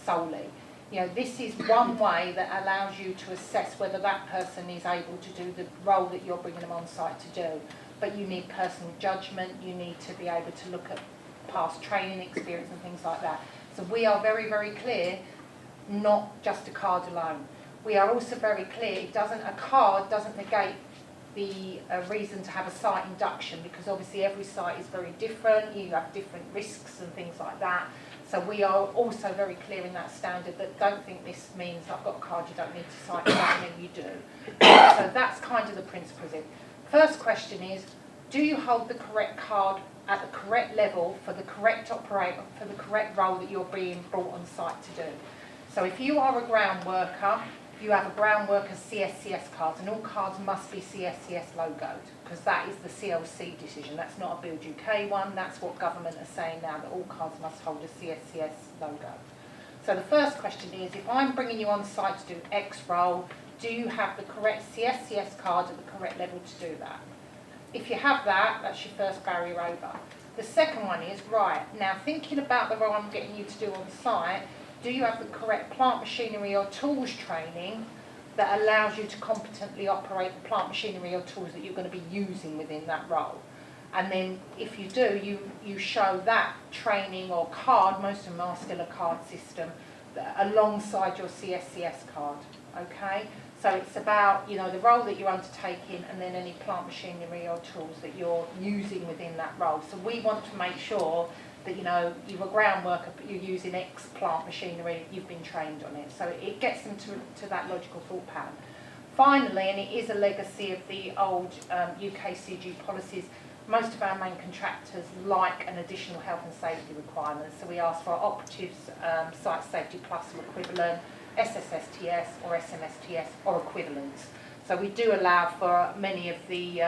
solely. You know, this is one way that allows you to assess whether that person is able to do the role that you're bringing them on site to do. But you need personal judgment, you need to be able to look at past training experience and things like that. So we are very, very clear, not just a card alone. We are also very clear, a card doesn't negate the reason to have a site induction, because obviously every site is very different, you have different risks and things like that. So we are also very clear in that standard that don't think this means I've got a card, you don't need to site induction, and you do. So that's kind of the principles in. First question is, do you hold the correct card at the correct level for the correct operator, for the correct role that you're being brought on site to do? So if you are a ground worker, you have a ground worker CSCS cards, and all cards must be CSCS logoed, because that is the CLC decision. That's not a Build UK one, that's what government are saying now, that all cards must hold a CSCS logo. So the first question is, if I'm bringing you on site to do X role, do you have the correct CSCS card at the correct level to do that? If you have that, that's your first barrier over. The second one is, right, now thinking about the role I'm getting you to do on site, do you have the correct plant machinery or tools training that allows you to competently operate the plant machinery or tools that you're going to be using within that role? And then if you do, you show that training or card, most of them are still a card system, alongside your CSCS card, okay? So it's about, you know, the role that you're undertaking and then any plant machinery or tools that you're using within that role. So we want to make sure that, you know, you're a ground worker, but you're using X plant machinery, you've been trained on it. So it gets them to that logical thought pattern. Finally, and it is a legacy of the old UKCG policies, most of our main contractors like an additional health and safety requirement. So we ask for operatives, Site Safety Plus or equivalent, SSSTS or SMSTS or equivalents. So we do allow for many of the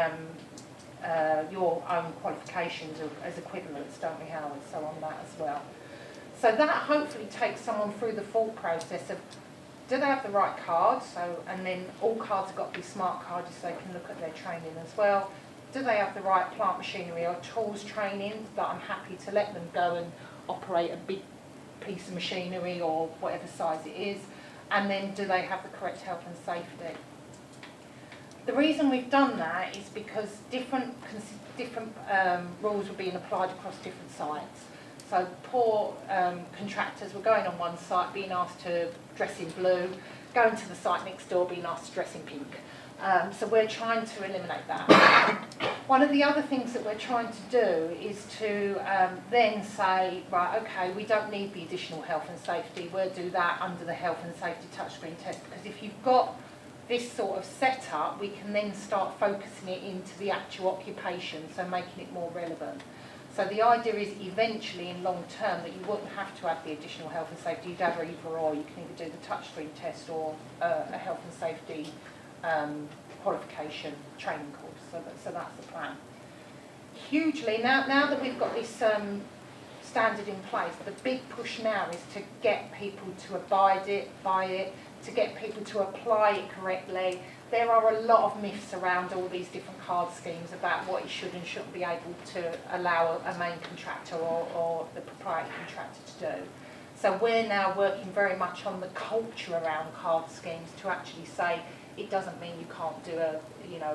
your own qualifications as equivalents, don't we, Howard? So on that as well. So that hopefully takes someone through the thought process of, do they have the right card? So, and then all cards have got to be smart cards so they can look at their training as well. Do they have the right plant machinery or tools training that I'm happy to let them go and operate a big piece of machinery or whatever size it is? And then do they have the correct health and safety? The reason we've done that is because different rules were being applied across different sites. So poor contractors were going on one site being asked to dress in blue, going to the site next door being asked to dress in pink. So we're trying to eliminate that. One of the other things that we're trying to do is to then say, right, okay, we don't need the additional health and safety, we'll do that under the health and safety touchscreen test, because if you've got this sort of setup, we can then start focusing it into the actual occupation, so making it more relevant. So the idea is eventually in long term that you wouldn't have to have the additional health and safety, you'd have either or, you can either do the touchscreen test or a health and safety qualification training course, so that's the plan. Hugely, now that we've got this standard in place, the big push now is to get people to abide it, buy it, to get people to apply it correctly. There are a lot of myths around all these different card schemes about what you should and shouldn't be able to allow a main contractor or the proprietary contractor to do. So we're now working very much on the culture around card schemes to actually say, it doesn't mean you can't do a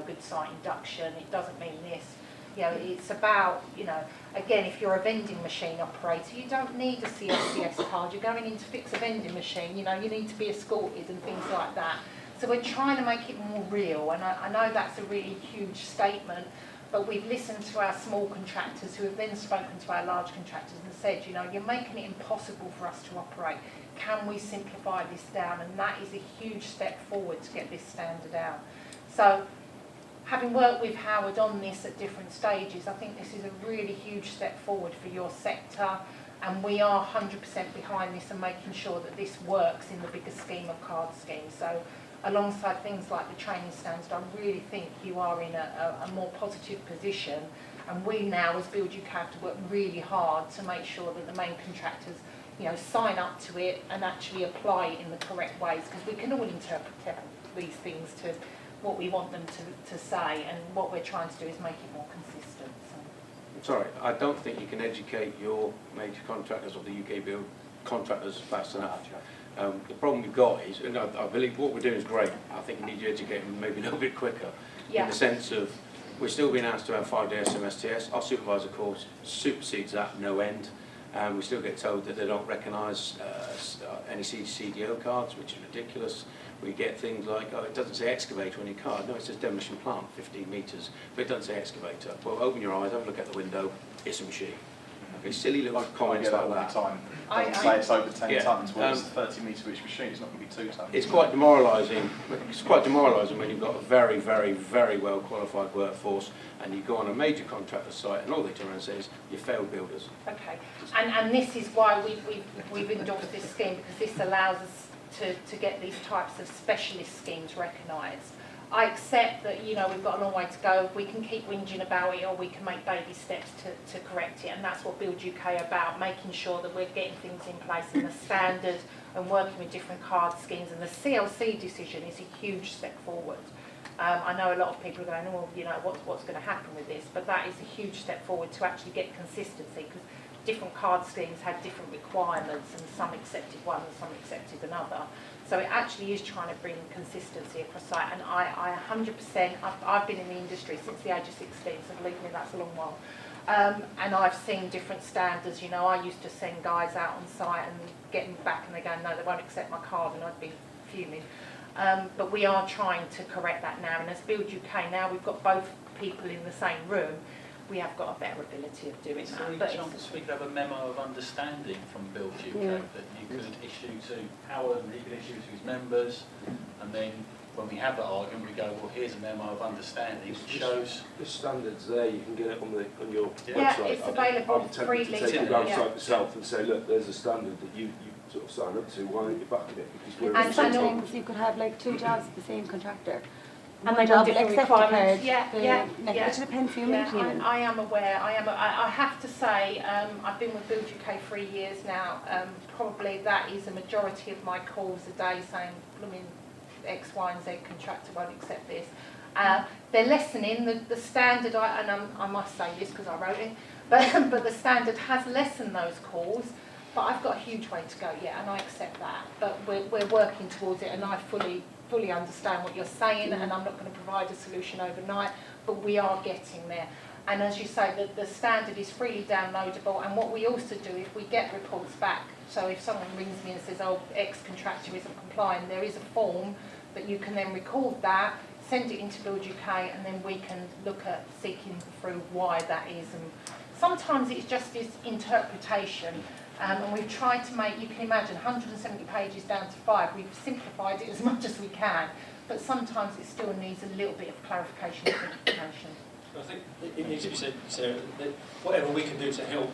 good site induction, it doesn't mean this. It's about, again, if you're a vending machine operator, you don't need a CSCS card. You're going in to fix a vending machine, you need to be escorted and things like that. So we're trying to make it more real, and I know that's a really huge statement, but we've listened to our small contractors who have then spoken to our large contractors and said, you're making it impossible for us to operate. Can we simplify this down? And that is a huge step forward to get this standard out. So having worked with Howard on this at different stages, I think this is a really huge step forward for your sector, and we are 100% behind this and making sure that this works in the bigger scheme of card schemes. So alongside things like the training standards, I really think you are in a more positive position, and we now as Build UK have to work really hard to make sure that the main contractors sign up to it and actually apply it in the correct ways, because we can all interpret these things to what we want them to say, and what we're trying to do is make it more consistent. Sorry, I don't think you can educate your major contractors or the UK build contractors fast enough. The problem we've got is, and I believe what we're doing is great, I think you need to educate them maybe a little bit quicker, in the sense of we're still being asked to have 5-day SMSTS. Our supervisor course supersedes that no end. We still get told that they don't recognise any CCDO cards, which is ridiculous. We get things like, it doesn't say excavator on your card. No, it says demolition plant, 15 metres, but it doesn't say excavator. Well, open your eyes, have a look at the window, it's a machine. Okay, silly little comments like that. Time. Doesn't say it's over 10 tonnes, whereas a 30 metre reach machine, it's not going to be 2 tonnes. It's quite demoralising. It's quite demoralising when you've got a very, very, very well qualified workforce, and you go on a major contractor site, and all they turn around and say is, you failed builders. Okay, and this is why we've endorsed this scheme, because this allows us to get these types of specialist schemes recognised. I accept that we've got a long way to go. We can keep whinging about it, or we can make baby steps to correct it, and that's what Build UK are about, making sure that we're getting things in place in the standard and working with different card schemes. And the CLC decision is a huge step forward. I know a lot of people are going, what's going to happen with this? But that is a huge step forward to actually get consistency, because different card schemes had different requirements, and some accepted one and some accepted another. So it actually is trying to bring consistency across site, and I 100%, I've been in the industry since the age of 16, so believe me, that's a long while. And I've seen different standards. I used to send guys out on site and getting back and they go, no, they won't accept my card, and I'd be fuming. But we are trying to correct that now, and as Build UK now, we've got both people in the same room, we have got a better ability of doing that. Is there any chance we could have a memo of understanding from Build UK that you could issue to Howard and he could issue to his members, and then when we have that argument we go, well, here's a memo of understanding which shows... The standards there, you can get it on your website. Yeah, it's available freely. I'm tempted to take your website yourself and say, look, there's a standard that you sort of sign up to, why aren't you backing it? Because we're and sometimes you could have like 2 jobs with the same contractor. And one job will accept the card, it depends who you're meeting even. I am aware. I have to say, I've been with Build UK 3 years now. Probably that is a majority of my calls a day saying, blooming X, Y and Z contractor won't accept this. They're lessening the standard, and I must say this because I wrote it, but the standard has lessened those calls. But I've got a huge way to go yet, and I accept that. But we're working towards it, and I fully fully understand what you're saying, and I'm not going to provide a solution overnight, but we are getting there. And as you say, the standard is freely downloadable, and what we also do, if we get reports back, so if someone rings me and says, oh, X contractor isn't complying, there is a form that you can then record that, send it into Build UK, and then we can look at seeking through why that is. And sometimes it's just this interpretation, and we've tried to make, you can imagine, 170 pages down to 5. We've simplified it as much as we can, but sometimes it still needs a little bit of clarification and simplification. I think it needs to be said, Sarah, that whatever we can do to help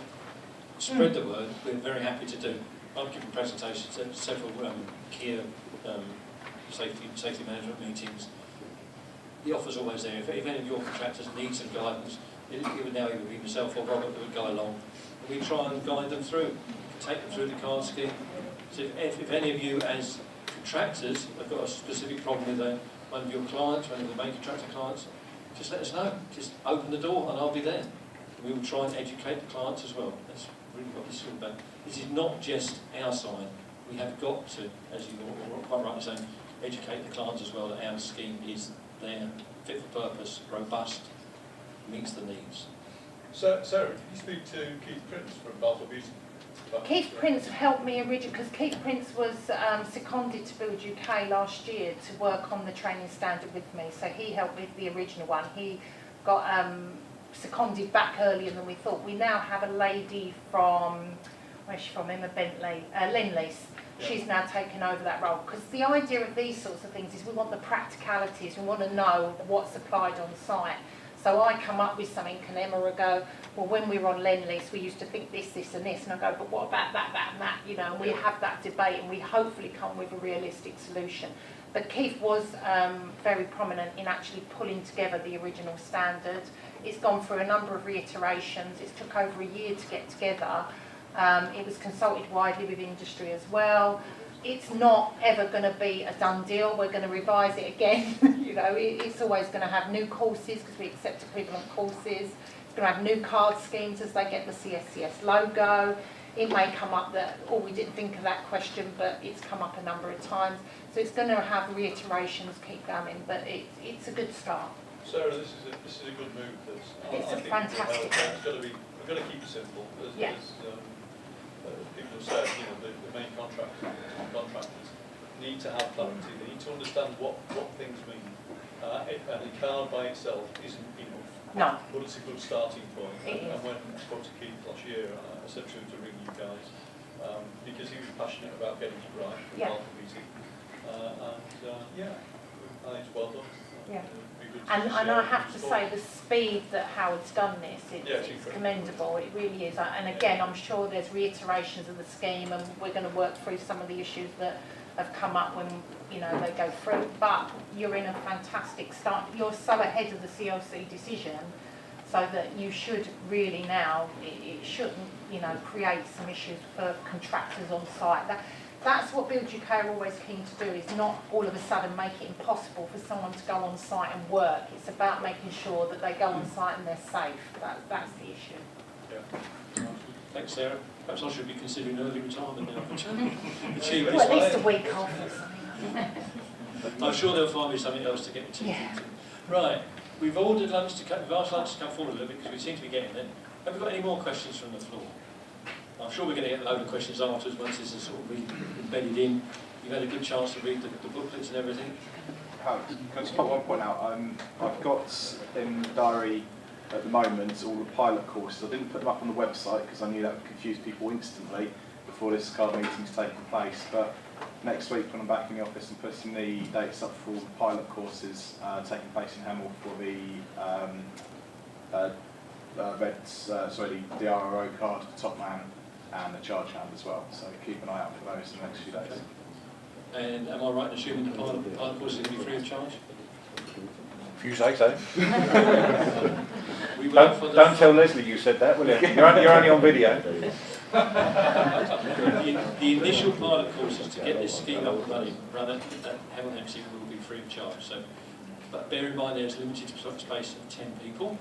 spread the word, we're very happy to do. I've given presentations at several key safety management meetings. The offer's always there. If any of your contractors need some guidance, it would now either be myself or Robert that would go along. And we try and guide them through, take them through the card scheme. So if any of you as contractors have got a specific problem with one of your clients, one of the main contractor clients, just let us know. Just open the door and I'll be there. We will try and educate the clients as well. That's really what this is all about. This is not just our side. We have got to, as you were quite rightly saying, educate the clients as well that our scheme is there, fit for purpose, robust, meets the needs. So, Sarah, can you speak to Keith Prince from Balfour Beatty? Keith Prince helped me originally, because Keith Prince was seconded to Build UK last year to work on the training standard with me, so he helped with the original one. He got seconded back earlier than we thought. We now have a lady from, where's she from, Emma Bentley, Lendlease. She's now taken over that role, because the idea of these sorts of things is we want the practicalities, we want to know what's applied on site. So I come up with something, and Emma will go, well, when we were on Lendlease, we used to think this, this and this, and I go, but what about that, that and that, you know, and we have that debate, and we hopefully come with a realistic solution. But Keith was very prominent in actually pulling together the original standard. It's gone through a number of reiterations. It took over a year to get together. It was consulted widely with industry as well. It's not ever going to be a done deal. We're going to revise it again. You know, it's always going to have new courses because we accept people on courses. It's going to have new card schemes as they get the CSCS logo. It may come up that, oh, we didn't think of that question, but it's come up a number of times. So it's going to have reiterations, keep going, but it's a good start. Sarah, this is a good move. It's a fantastic move. We've got to keep it simple. As people have said, you know, the main contractors need to have clarity. They need to understand what things mean. And the card by itself isn't enough. No. But it's a good starting point. It and when I spoke to Keith last year, I said to him to ring you guys because he was passionate about getting it right. Yeah. I think it's well done. Yeah. And I have to say, the speed that Howard's done this, it's commendable, it really is. And again, I'm sure there's reiterations of the scheme, and we're going to work through some of the issues that have come up when, you know, they go through. But you're in a fantastic start. You're so ahead of the CLC decision, so that you should really now, it shouldn't, you know, create some issues for contractors on site. That's what Build UK are always keen to do, is not all of a sudden make it impossible for someone to go on site and work. It's about making sure that they go on site and they're safe. That's the issue. Yeah. Thanks, Sarah. Perhaps I should be considering early retirement now. Well, at least a week off or something. I'm sure they'll find me something else to get me to. Yeah. Right. We've ordered lunch to come. We've asked lunch to come forward a little bit because we seem to be getting there. Have we got any more questions from the floor? I'm sure we're going to get a load of questions afterwards once this is sort of embedded in. You've had a good chance to read the booklets and everything. Howard, can I just put one point out? I've got in the diary at the moment all the pilot courses. I didn't put them up on the website because I knew that would confuse people instantly before this card meeting's taking place. But next week when I'm back in the office and putting the dates up for all the pilot courses taking place in Hemel for the DRO card, the top man, and the charge hand as well. So keep an eye out for those in the next few days. And am I right in assuming the pilot course is going to be free of charge? If you say so. Don't tell Leslie you said that, will you? You're only on video. The initial pilot courses to get this scheme up and running, run at Hemel Hempstead will be free of charge. So, but bear in mind there's limited space of 10 people.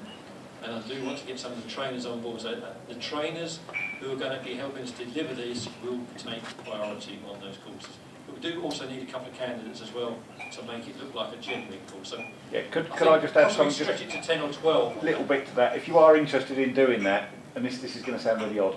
and I do want to get some of the trainers on board. So the trainers who are going to be helping us deliver these will take priority on those courses. But we do also need a couple of candidates as well to make it look like a genuine course. So Yeah, could I just add something? stretch it to 10 or 12. A little bit to that. If you are interested in doing that, and this is going to sound really odd,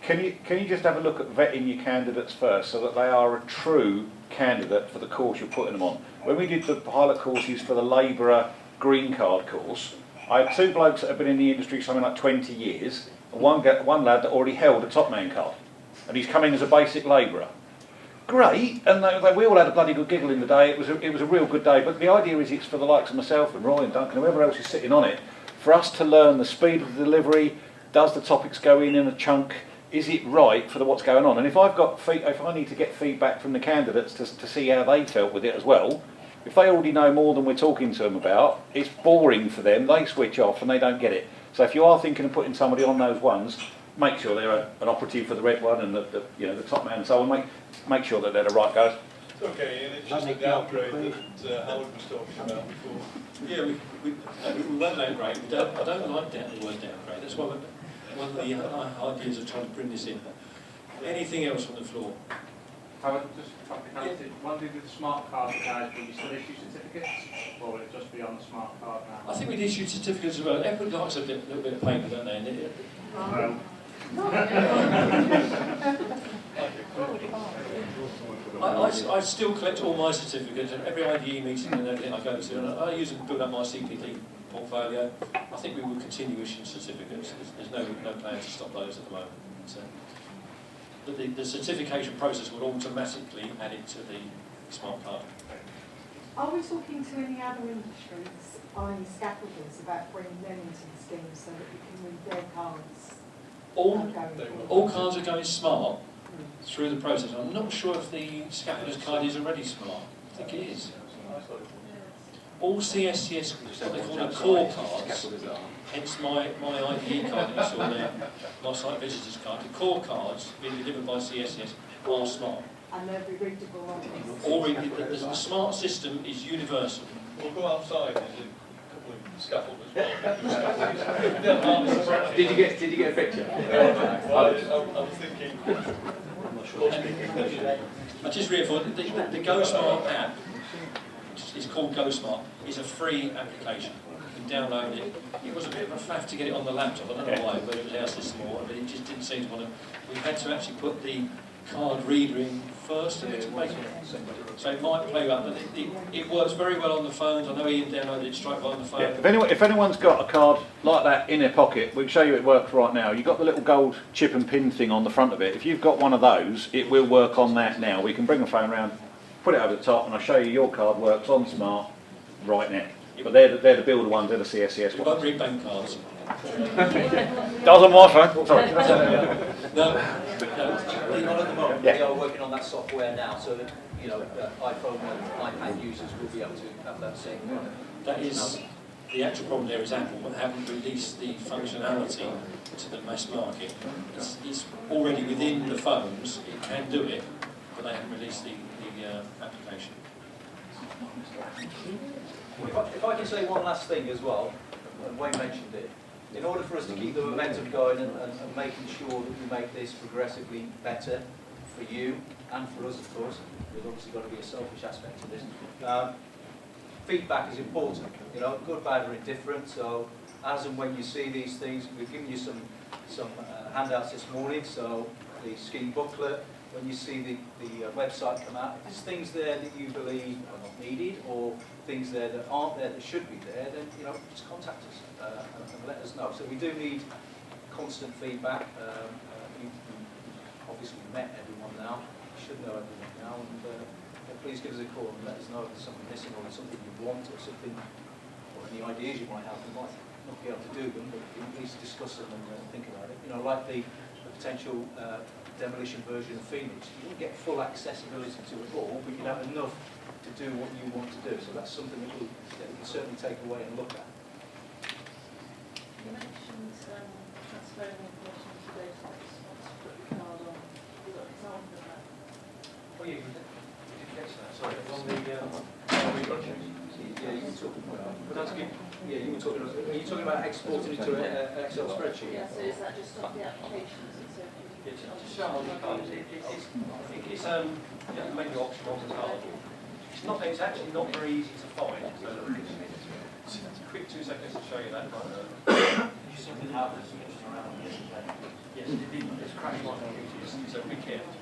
can you just have a look at vetting your candidates first so that they are a true candidate for the course you're putting them on? When we did the pilot courses for the labourer green card course, I had 2 blokes that have been in the industry something like 20 years, and one lad that already held a top man card, and he's come in as a basic labourer. Great, and we all had a bloody good giggle in the day. It was a real good day. But the idea is it's for the likes of myself and Roy and Duncan, whoever else is sitting on it, for us to learn the speed of the delivery. Does the topics go in a chunk? Is it right for what's going on? And if I need to get feedback from the candidates to see how they felt with it as well, if they already know more than we're talking to them about, it's boring for them. They switch off and they don't get it. So if you are thinking of putting somebody on those ones, make sure they're an operative for the red one and the top man and so on. Make sure that they're the right guys. Okay, and it's just a downgrade that Howard was talking about before. Yeah, we won't downgrade. I don't like the word downgrade. That's one of the ideas of trying to bring this in. Anything else on the floor? Howard, just one thing with the smart card guys, will you still issue certificates, or will it just be on the smart card now? I think we'd issue certificates as well. Everybody likes a little bit of paper, don't they? I still collect all my certificates and every IDE meeting and everything I go to, and I use them to build up my CPD portfolio. I think we will continue issuing certificates. There's no plan to stop those at the moment. But the certification process will automatically add it to the smart card. Are we talking to any other industries or any scaffolders about bringing them into the scheme so that we can move their cards? All cards are going smart through the process. I'm not sure if the scaffolder's card is already smart. I think it is. All CSCS, what they call it, core cards, hence my IDE card that you saw there, my site visitor's card, the core cards being delivered by CSCS are smart. And they'll be readable on this. The smart system is universal. We'll go outside, there's a couple of scaffolders. Did you get a picture? I'm thinking. I'm not sure. I just reinforce the Go Smart app, which is called Go Smart, is a free application. You can download it. It was a bit of a faff to get it on the laptop. I don't know why, but it was our system or but it just didn't seem to want to. We had to actually put the card reader in first to make it. So it might play up, but it works very well on the phones. I know Ian downloaded it straight on the phone. Yeah, if anyone's got a card like that in their pocket, we can show you it works right now. You've got the little gold chip and pin thing on the front of it. If you've got one of those, it will work on that now. We can bring the phone around, put it over the top, and I'll show you your card works on Smart right now. But they're the builder ones, they're the CSCS We ones. won't read bank cards. Doesn't my phone. Sorry. No. Not at the moment. Yeah. We are working on that software now, so that iPhone and iPad users will be able to have that same. That is the actual problem. There is Apple haven't released the functionality to the mass market. It's already within the phones. It can do it, but they haven't released the application. If I can say one last thing as well, and Wayne mentioned it, in order for us to keep the momentum going and making sure that we make this progressively better for you and for us, of course, there's obviously got to be a selfish aspect to this. Feedback is important, good, bad or indifferent, so as and when you see these things, we've given you some handouts this morning, so the scheme booklet, when you see the website come out, if there's things there that you believe are not needed or things there that aren't there that should be there, then just contact us and let us know. So we do need constant feedback. You've obviously met everyone now, you should know everyone now, and please give us a call and let us know if there's something missing or something you want or something, or any ideas you might have. We might not be able to do them, but at least discuss them and think about it. Like the potential demolition version of Phoenix. You won't get full accessibility to it all, but you have enough to do what you want to do. So that's something that we can certainly take away and look at. You mentioned transferring information to database. What's put the card on? Have you got an example of that? Oh, yeah, you did catch that. Sorry, on the Yeah, you were talking about, but that's good. Yeah, you were talking, are you talking about exporting it to an Excel spreadsheet? Yeah, so is that just not the applications? It's to show on the card. I think it's the menu option on the card. It's not. It's actually not very easy to find. So look, it's a quick 2 seconds to show you that. Something happens around yesterday. Yes, it's crashing on computers. So be careful.